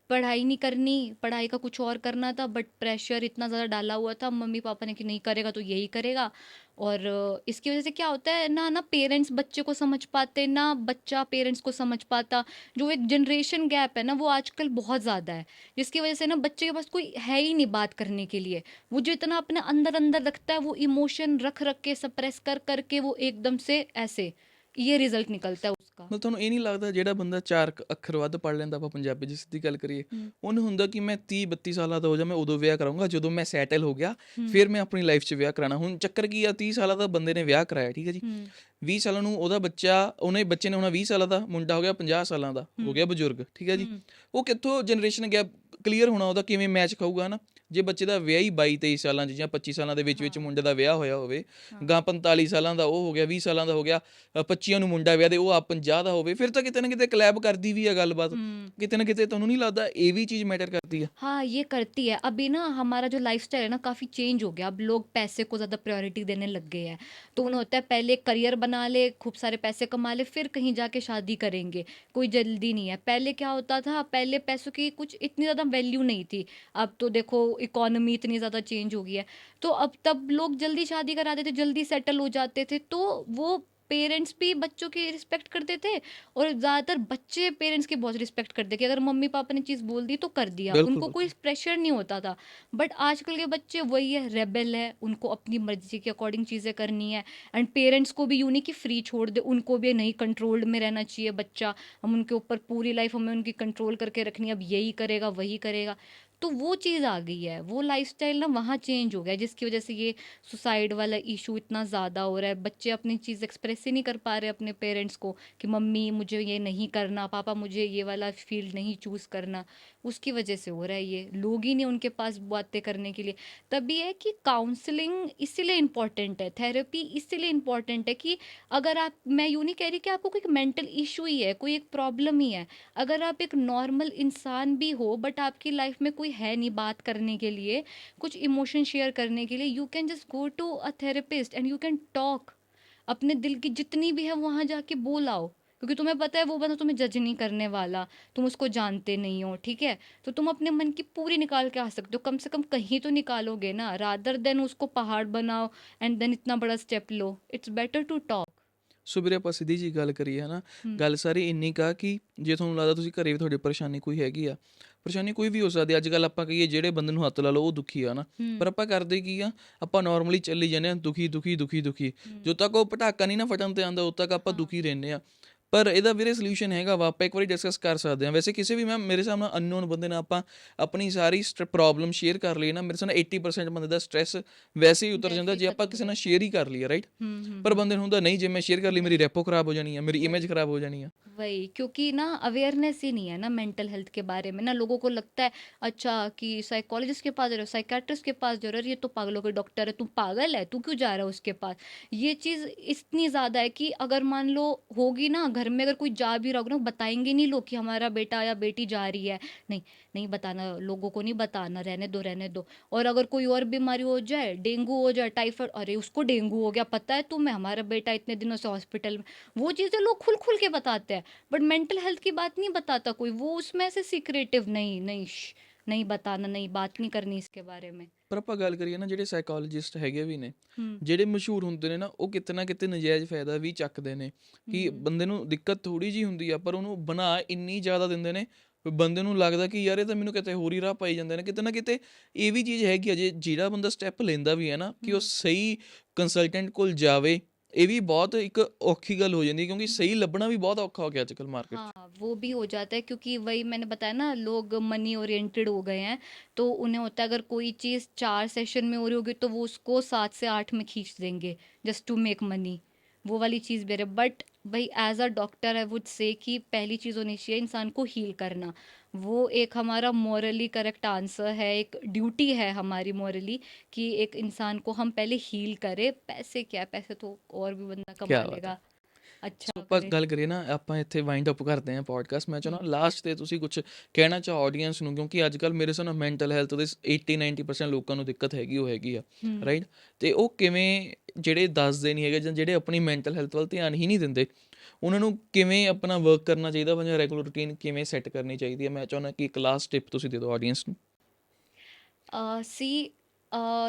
पढ़ाई नहीं करनी, पढ़ाई का कुछ और करना था, बट प्रेशर इतना ज़्यादा डाला हुआ था मम्मी पापा ने कि नहीं करेगा तो यही करेगा। और इसकी वजह से क्या होता है ना, ना पेरेंट्स बच्चे को समझ पाते, ना बच्चा पेरेंट्स को समझ पाता। जो एक जनरेशन गैप है ना वो आजकल बहुत ज़्यादा है, जिसकी वजह से ना बच्चे के पास कोई है ही नहीं बात करने के लिए। वो जो इतना अपने अंदर अंदर रखता है, वो इमोशन रख रख के सप्रेस कर करके वो एकदम से ऐसे, ये रिजल्ट निकलता है उसका। ਮਤਲਬ ਤੁਹਾਨੂੰ ਇਹ ਨਹੀਂ ਲੱਗਦਾ ਜਿਹੜਾ ਬੰਦਾ ਚਾਰ ਅੱਖਰ ਵੱਧ ਪੜ੍ਹ ਲੈਂਦਾ, ਆਪਾਂ ਪੰਜਾਬੀ 'ਚ ਸਿੱਧੀ ਗੱਲ ਕਰੀਏ, ਉਹਨੂੰ ਹੁੰਦਾ ਕਿ ਮੈਂ 30-32 ਸਾਲਾਂ ਦਾ ਹੋ ਜਾ, ਮੈਂ ਉਦੋਂ ਵਿਆਹ ਕਰਾਉਂਗਾ ਜਦੋਂ ਮੈਂ ਸੈਟਲ ਹੋ ਗਿਆ, ਫਿਰ ਮੈਂ ਆਪਣੀ ਲਾਈਫ 'ਚ ਵਿਆਹ ਕਰਾਉਣਾ। ਹੁਣ ਚੱਕਰ ਕੀ ਆ, 30 ਸਾਲਾਂ ਦਾ ਬੰਦੇ ਨੇ ਵਿਆਹ ਕਰਾਇਆ, ਠੀਕ ਹੈ ਜੀ, 20 ਸਾਲਾਂ ਨੂੰ ਉਹਦਾ ਬੱਚਾ, ਉਹਨੇ ਬੱਚੇ ਨੇ ਹੋਣਾ 20 ਸਾਲਾਂ ਦਾ, ਮੁੰਡਾ ਹੋ ਗਿਆ 50 ਸਾਲਾਂ ਦਾ, ਹੋ ਗਿਆ ਬਜ਼ੁਰਗ, ਠੀਕ ਹੈ ਜੀ। ਉਹ ਕਿੱਥੋਂ ਜਨਰੇਸ਼ਨ ਗੈਪ ਕਲੀਅਰ ਹੋਣਾ, ਉਹਦਾ ਕਿਵੇਂ ਮੈਚ ਖਾਊਗਾ ਨਾ? ਜੇ ਬੱਚੇ ਦਾ ਵਿਆਹ ਹੀ 22-23 ਸਾਲਾਂ 'ਚ ਜਾਂ 25 ਸਾਲਾਂ ਦੇ ਵਿੱਚ ਮੁੰਡੇ ਦਾ ਵਿਆਹ ਹੋਇਆ ਹੋਵੇ, ਗਾਂ 45 ਸਾਲਾਂ ਦਾ ਉਹ ਹੋ ਗਿਆ, 20 ਸਾਲਾਂ ਦਾ ਹੋ ਗਿਆ, 25 ਨੂੰ ਮੁੰਡਾ ਵਿਆਹ ਦੇ ਉਹ ਆਪ 50 ਦਾ ਹੋਵੇ, ਫਿਰ ਤਾਂ ਕਿਤੇ ਨਾ ਕਿਤੇ ਕਲੈਬ ਕਰਦੀ ਵੀ ਹੈ ਗੱਲਬਾਤ। ਕਿਤੇ ਨਾ ਕਿਤੇ ਤੁਹਾਨੂੰ ਨਹੀਂ ਲੱਗਦਾ ਇਹ ਵੀ ਚੀज़ मैटर करती है? हाँ ये करती है। अभी ना हमारा जो लाइफस्टाइल है ना काफ़ी चेंज हो गया, अब लोग पैसे को ज़्यादा प्रायोरिटी देने लग गए हैं। तो उन्हें होता है पहले करियर बना ले, खूब सारे पैसे कमा ले, फिर कहीं जाके शादी करेंगे, कोई जल्दी नहीं है। पहले क्या होता था, पहले पैसों की कुछ इतनी ज़्यादा वैल्यू नहीं थी। अब तो देखो इकोनॉमी इतनी ज़्यादा चेंज हो गई है, तो अब तब लोग जल्दी शादी करा देते, जल्दी सेटल हो जाते थे, तो वो पेरेंट्स भी बच्चों की रिस्पेक्ट करते थे, और ज़्यादातर बच्चे पेरेंट्स की बहुत रिस्पेक्ट करते कि अगर मम्मी पापा ने चीज़ बोल दी तो कर दिया, बिल्कुल, उनको कोई बिल्कुल। प्रेशर नहीं होता था। बट आजकल के बच्चे वही है, रेबेल है, उनको अपनी मर्जी के अकॉर्डिंग चीज़ें करनी है। एंड पेरेंट्स को भी यूँ नहीं कि फ्री छोड़ दे, उनको भी नहीं, कंट्रोल्ड में रहना चाहिए बच्चा। हम उनके ऊपर पूरी लाइफ हमें उनकी कंट्रोल करके रखनी है, अब यही करेगा वही करेगा। तो वो चीज़ आ गई है, वो लाइफस्टाइल ना वहाँ चेंज हो गया है, जिसकी वजह से ये सुसाइड वाला इशू इतना ज़्यादा हो रहा है। बच्चे अपनी चीज़ एक्सप्रेस ही नहीं कर पा रहे अपने पेरेंट्स को कि मम्मी मुझे ये नहीं करना, पापा मुझे ये वाला फील्ड नहीं चूज़ करना। उसकी वजह से हो रहा है ये, लोग ही नहीं उनके पास बातें करने के लिए। तभी है कि काउंसलिंग इसीलिए इम्पॉर्टेंट है, थेरेपी इसीलिए इम्पॉर्टेंट है कि अगर आप, मैं यूँ नहीं कह रही कि आपको कोई मेंटल इशू ही है, कोई एक प्रॉब्लम ही है, अगर आप एक नॉर्मल इंसान भी हो बट आपकी लाइफ में कोई है नहीं बात करने के लिए, कुछ इमोशन शेयर करने के लिए, you can just go to a therapist and you can talk. अपने दिल की जितनी भी है वहाँ जाके बोल आओ, क्योंकि तुम्हें पता है वो बंदा तुम्हें जज नहीं करने वाला, तुम उसको जानते नहीं हो, ठीक है। तो तुम अपने मन की पूरी निकाल के आ सकते हो, कम से कम कहीं तो निकालोगे ना, रादर देन उसको पहाड़ बनाओ एंड देन इतना बड़ा स्टेप लो। It's better to talk. So ਵੀਰੇ ਆਪਾਂ ਸਿੱਧੀ ਜੀ ਗੱਲ ਕਰੀਏ ਹੈ ਨਾ, ਗੱਲ ਸਾਰੀ ਇੰਨੀ ਕਾ ਕਿ ਜੇ ਤੁਹਾਨੂੰ ਲੱਗਦਾ ਤੁਸੀਂ ਘਰੇ ਵੀ ਤੁਹਾਡੀ ਪਰੇਸ਼ਾਨੀ ਕੋਈ ਹੈਗੀ ਆ, ਪਰੇਸ਼ਾਨੀ ਕੋਈ ਵੀ ਹੋ ਸਕਦੀ। ਅੱਜ ਕੱਲ੍ਹ ਆਪਾਂ ਕਹੀਏ ਜਿਹੜੇ ਬੰਦੇ ਨੂੰ ਹੱਥ ਲਾ ਲਓ ਉਹ ਦੁਖੀ ਆ ਨਾ, ਪਰ ਆਪਾਂ ਕਰਦੇ ਕੀ ਆ, ਆਪਾਂ ਨਾਰਮਲੀ ਚੱਲੀ ਜਾਂਦੇ ਹਾਂ ਦੁਖੀ ਦੁਖੀ ਦੁਖੀ ਦੁਖੀ, ਜਦੋਂ ਤੱਕ ਉਹ ਪਟਾਕਾ ਨਹੀਂ ਨਾ ਫਟਣ 'ਤੇ ਆਉਂਦਾ ਉਦੋਂ ਤੱਕ ਆਪਾਂ ਦੁਖੀ ਰਹਿੰਦੇ ਹਾਂ। ਪਰ ਇਹਦਾ ਵੀਰੇ ਸੋਲਿਊਸ਼ਨ ਹੈਗਾ ਵਾ, ਆਪਾਂ ਇੱਕ ਵਾਰੀ ਡਿਸਕਸ ਕਰ ਸਕਦੇ ਹਾਂ। ਵੈਸੇ ਕਿਸੇ ਵੀ ਮੇਰੇ ਹਿਸਾਬ ਨਾਲ ਅਨਨੋਨ ਬੰਦੇ ਨਾਲ ਆਪਾਂ ਆਪਣੀ ਸਾਰੀ ਪ੍ਰੋਬਲਮ ਸ਼ੇਅਰ ਕਰ ਲਈਏ ਨਾ, ਮੇਰੇ ਹਿਸਾਬ ਨਾਲ 80% ਬੰਦੇ ਦਾ ਸਟ੍ਰੈਸ ਵੈਸੇ ਹੀ ਉਤਰ ਜਾਂਦਾ ਜੇ ਆਪਾਂ ਕਿਸੇ ਨਾਲ ਸ਼ੇਅਰ ਹੀ ਕਰ ਲਈਏ, ਰਾਈਟ। ਪਰ ਬੰਦੇ ਨੂੰ ਹੁੰਦਾ ਨਹੀਂ, ਜੇ ਮੈਂ ਸ਼ੇਅਰ ਕਰ ਲਈ ਮੇਰੀ ਰੈਪੋ ਖਰਾਬ ਹੋ जानी है, मेरी इमेज खराब हो जानी है। वही, क्योंकि ना अवेयरनेस ही नहीं है ना मेंटल हेल्थ के बारे में ना, लोगों को लगता है अच्छा कि साइकोलॉजिस्ट के पास जा रहे हो, साइकेट्रिस्ट के पास जा रहे हो, ये तो पागलों के डॉक्टर है, तू पागल है, तू क्यों जा रहा है उसके पास। ये चीज़ इतनी ज़्यादा है कि अगर मान लो होगी ना घर में, अगर कोई जा भी रहा होगा ना, बताएंगे नहीं लोग कि हमारा बेटा या बेटी जा रही है, नहीं नहीं बताना, लोगों को नहीं बताना, रहने दो रहने दो। और अगर कोई और बीमारी हो जाए, डेंगू हो जाए, टाइफाइड, अरे उसको डेंगू हो गया, पता है तुम्हें हमारा बेटा इतने दिनों से हॉस्पिटल में, वो चीज़ें लोग खुल खुल के बताते हैं। बट मेंटल हेल्थ की बात नहीं बताता कोई, वो उसमें ऐसे सीक्रेटिव, नहीं नहीं नहीं बताना, नहीं बात नहीं करनी इसके बारे में। ਪਰ ਆਪਾਂ ਗੱਲ ਕਰੀਏ ਨਾ, ਜਿਹੜੇ ਸਾਈਕੋਲੋਜਿਸਟ ਹੈਗੇ ਵੀ ਨੇ, हम्म। ਜਿਹੜੇ ਮਸ਼ਹੂਰ ਹੁੰਦੇ ਨੇ ਨਾ, ਉਹ ਕਿਤੇ ਨਾ ਕਿਤੇ ਨਜਾਇਜ਼ ਫਾਇਦਾ ਵੀ ਚੱਕਦੇ ਨੇ ਕਿ ਬੰਦੇ ਨੂੰ ਦਿੱਕਤ ਥੋੜ੍ਹੀ ਜਿਹੀ ਹੁੰਦੀ ਆ ਪਰ ਉਹਨੂੰ ਬਣਾ ਇੰਨੀ ਜ਼ਿਆਦਾ ਦਿੰਦੇ ਨੇ ਵੀ ਬੰਦੇ ਨੂੰ ਲੱਗਦਾ ਕਿ ਯਾਰ ਇਹ ਤਾਂ ਮੈਨੂੰ ਕਿਤੇ ਹੋਰ ਹੀ ਰਾਹ ਪਾਈ ਜਾਂਦੇ ਨੇ। ਕਿਤੇ ਨਾ ਕਿਤੇ ਇਹ ਵੀ ਚੀਜ਼ ਹੈਗੀ ਆ, ਜੇ ਜਿਹੜਾ ਬੰਦਾ ਸਟੈਪ ਲੈਂਦਾ ਵੀ ਹੈ ਨਾ ਕਿ ਉਹ ਸਹੀ ਕੰਸਲਟੈਂਟ ਕੋਲ ਜਾਵੇ, ਇਹ ਵੀ ਬਹੁਤ ਇੱਕ ਔਖੀ ਗੱਲ ਹੋ ਜਾਂਦੀ, ਕਿਉਂਕਿ ਸਹੀ ਲੱਭਣਾ ਵੀ ਬਹੁਤ ਔਖਾ ਹੋ ਗਿਆ ਅੱਜ ਕੱਲ੍ਹ ਮਾਰਕੀਟ 'ਚ। हाँ, वो भी हो जाता है क्योंकि वही मैंने बताया ना, लोग मनी ओरिएंटेड हो गए हैं। तो उन्हें होता है अगर कोई चीज़ 4 सेशन में हो रही होगी तो वो उसको 7 से 8 में खींच देंगे जस्ट टू मेक मनी। वो वाली चीज़ भी है, बट भाई as a doctor I would say कि पहली चीज़ होनी चाहिए इंसान को हील करना। वो एक हमारा मॉरली करेक्ट आंसर है, एक ड्यूटी है हमारी मॉरली कि एक इंसान को हम पहले हील करें। पैसे क्या, पैसे तो और भी बंदा ਕਿਆ कमा ਬਾਤ ਹੈ। लेगा, ਸੋ अच्छा ਆਪਾਂ करे। ਗੱਲ ਕਰੀਏ ਨਾ, ਆਪਾਂ ਇੱਥੇ ਵਾਈਂਡ ਅਪ ਕਰਦੇ ਹਾਂ ਪੋਡਕਾਸਟ। ਮੈਂ ਚਾਹੁੰਦਾ ਲਾਸਟ ਤੇ ਤੁਸੀਂ ਕੁਝ ਕਹਿਣਾ ਚਾਹੋ ਆਡੀਅנס ਨੂੰ, ਕਿਉਂਕਿ ਅੱਜ ਕੱਲ੍ਹ ਮੇਰੇ ਹਿਸਾਬ ਨਾਲ ਮੈਂਟਲ ਹੈਲਥ ਦੇ 80-90% ਲੋਕਾਂ ਨੂੰ ਦਿੱਕਤ ਹੈਗੀ ਉਹ ਹੈਗੀ ਆ, हम्म। ਰਾਈਟ। ਤੇ ਉਹ ਕਿਵੇਂ, ਜਿਹੜੇ ਦੱਸਦੇ ਨਹੀਂ ਹੈਗੇ ਜਾਂ ਜਿਹੜੇ ਆਪਣੀ ਮੈਂਟਲ ਹੈਲਥ ਵੱਲ ਧਿਆਨ ਹੀ ਨਹੀਂ ਦਿੰਦੇ, ਉਹਨਾਂ ਨੂੰ ਕਿਵੇਂ ਆਪਣਾ ਵਰਕ ਕਰਨਾ ਚਾਹੀਦਾ ਵਾ ਜਾਂ ਰੈਗੂਲਰ ਰੂਟੀਨ ਕਿਵੇਂ ਸੈੱਟ ਕਰਨੀ ਚਾਹੀਦੀ ਹੈ? ਮੈਂ ਚਾਹੁੰਦਾ ਕਿ ਇੱਕ ਲਾਸਟ ਟਿਪ ਤੁਸੀਂ ਦੇ ਦਿਓ ਆਡੀਅנס ਨੂੰ। सी,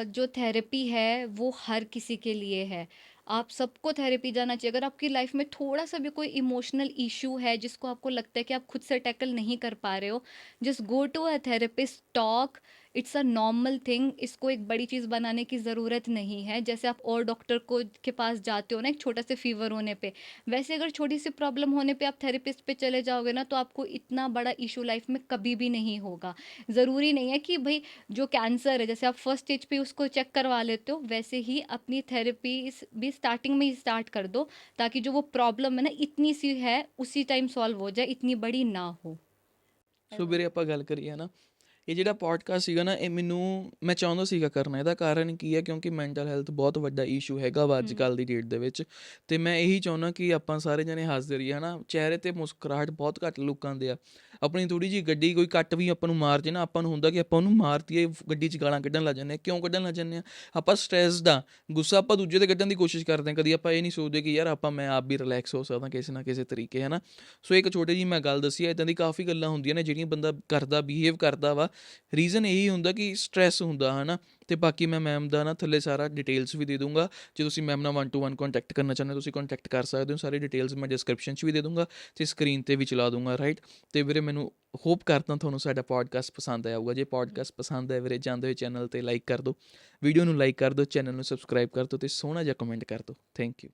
जो थेरेपी है वो हर किसी के लिए है। आप सबको थेरेपी जाना चाहिए। अगर आपकी लाइफ में थोड़ा सा भी कोई इमोशनल इशू है जिसको आपको लगता है कि आप खुद से टैकल नहीं कर पा रहे हो, just go to a therapist, talk. It's a normal thing, इसको एक बड़ी चीज़ बनाने की ज़रूरत नहीं है। जैसे आप और डॉक्टर को के पास जाते हो ना एक छोटा सा फीवर होने पे, वैसे अगर छोटी सी प्रॉब्लम होने पे आप थेरेपिस्ट पे चले जाओगे ना तो आपको इतना बड़ा इशू लाइफ में कभी भी नहीं होगा। ज़रूरी नहीं है कि भाई जो कैंसर है जैसे आप फर्स्ट स्टेज पे उसको चेक करवा लेते हो, वैसे ही अपनी थेरेपी भी स्टार्टिंग में ही स्टार्ट कर दो, ताकि जो वो प्रॉब्लम है ना इतनी सी है उसी टाइम सॉल्व हो जाए, इतनी बड़ी ना हो। ਸੋ ਵੀਰੇ ਆਪਾਂ ਗੱਲ ਕਰੀਏ ਨਾ, ਇਹ ਜਿਹੜਾ ਪੋਡਕਾਸਟ ਸੀਗਾ ਨਾ, ਇਹ ਮੈਨੂੰ ਮੈਂ ਚਾਹੁੰਦਾ ਸੀਗਾ ਕਰਨਾ। ਇਹਦਾ ਕਾਰਨ ਕੀ ਹੈ, ਕਿਉਂਕਿ ਮੈਂਟਲ ਹੈਲਥ ਬਹੁਤ ਵੱਡਾ ਇਸ਼ੂ ਹੈਗਾ ਵਾ ਅੱਜ ਕੱਲ੍ਹ ਦੀ ਡੇਟ ਦੇ ਵਿੱਚ। ਅਤੇ ਮੈਂ ਇਹੀ ਚਾਹੁੰਦਾ ਕਿ ਆਪਾਂ ਸਾਰੇ ਜਣੇ ਹੱਸਦੇ ਰਹੀਏ, ਹੈ ਨਾ। ਚਿਹਰੇ 'ਤੇ ਮੁਸਕਰਾਹਟ ਬਹੁਤ ਘੱਟ ਲੋਕਾਂ ਦੇ ਆ। ਆਪਣੀ ਥੋੜ੍ਹੀ ਜਿਹੀ ਗੱਡੀ ਕੋਈ ਕੱਟ ਵੀ ਆਪਾਂ ਨੂੰ ਮਾਰ ਜੇ ਨਾ, ਆਪਾਂ ਨੂੰ ਹੁੰਦਾ ਕਿ ਆਪਾਂ ਉਹਨੂੰ ਮਾਰਤੀਏ, ਗੱਡੀ 'ਚ ਗਾਲਾਂ ਕੱਢਣ ਲੱਗ ਜਾਂਦੇ ਹਾਂ। ਕਿਉਂ ਕੱਢਣ ਲੱਗ ਜਾਂਦੇ ਹਾਂ? ਆਪਾਂ ਸਟਰੈਸਡ ਆ, ਗੁੱਸਾ ਆਪਾਂ ਦੂਜੇ 'ਤੇ ਕੱਢਣ ਦੀ ਕੋਸ਼ਿਸ਼ ਕਰਦੇ ਹਾਂ। ਕਦੀ ਆਪਾਂ ਇਹ ਨਹੀਂ ਸੋਚਦੇ ਕਿ ਯਾਰ ਮੈਂ ਆਪ ਵੀ ਰਿਲੈਕਸ ਹੋ ਸਕਦਾ ਕਿਸੇ ਨਾ ਕਿਸੇ ਤਰੀਕੇ, ਹੈ ਨਾ। ਸੋ ਇੱਕ ਛੋਟੀ ਜਿਹੀ ਮੈਂ ਗੱਲ ਦੱਸੀ ਹੈ, ਇੱਦਾਂ ਦੀ ਕਾਫੀ ਗੱਲਾਂ ਹੁੰਦੀਆਂ ਨੇ ਜਿਹੜੀਆਂ ਬੰਦਾ ਕਰਦਾ, ਬਿਹੇਵ ਕਰਦਾ ਵਾ, ਰੀਜ਼ਨ ਇਹੀ ਹੁੰਦਾ ਕਿ ਸਟਰੈਸ ਹੁੰਦਾ, ਹੈ ਨਾ। ਅਤੇ ਬਾਕੀ ਮੈਂ ਮੈਮ ਦਾ ਨਾ ਥੱਲੇ ਸਾਰਾ ਡਿਟੇਲਸ ਵੀ ਦੇ ਦੂੰਗਾ। ਜੇ ਤੁਸੀਂ ਮੈਮ ਨਾਲ 1-to-1 ਕੰਟੈਕਟ ਕਰਨਾ ਚਾਹੁੰਦੇ ਹੋ ਤੁਸੀਂ ਕੰਟੈਕਟ ਕਰ ਸਕਦੇ ਹੋ। ਸਾਰੀ ਡਿਟੇਲਸ ਮੈਂ ਡਿਸਕ੍ਰਿਪਸ਼ਨ 'ਚ ਵੀ ਦੇ ਦੂੰਗਾ ਅਤੇ ਸਕਰੀਨ 'ਤੇ ਵੀ ਚਲਾ ਦੂੰਗਾ, ਰਾਈਟ। ਅਤੇ ਵੀਰੇ ਮੈਨੂੰ ਹੋਪ ਕਰਦਾ ਤੁਹਾਨੂੰ ਸਾਡਾ ਪੋਡਕਾਸਟ ਪਸੰਦ ਆਇਆ ਹੋਊਗਾ। ਜੇ ਪੋਡਕਾਸਟ ਪਸੰਦ ਆਇਆ ਵੀਰੇ, ਜਾਂਦੇ ਹੋਏ ਚੈਨਲ 'ਤੇ ਲਾਈਕ ਕਰ ਦਿਓ, ਵੀਡੀਓ ਨੂੰ ਲਾਈਕ ਕਰ ਦਿਓ, ਚੈਨਲ ਨੂੰ ਸਬਸਕ੍ਰਾਈਬ ਕਰ ਦਿਓ ਅਤੇ ਸੋਹਣਾ ਜਿਹਾ ਕਮੈਂਟ ਕਰ ਦਿਓ। Thank you.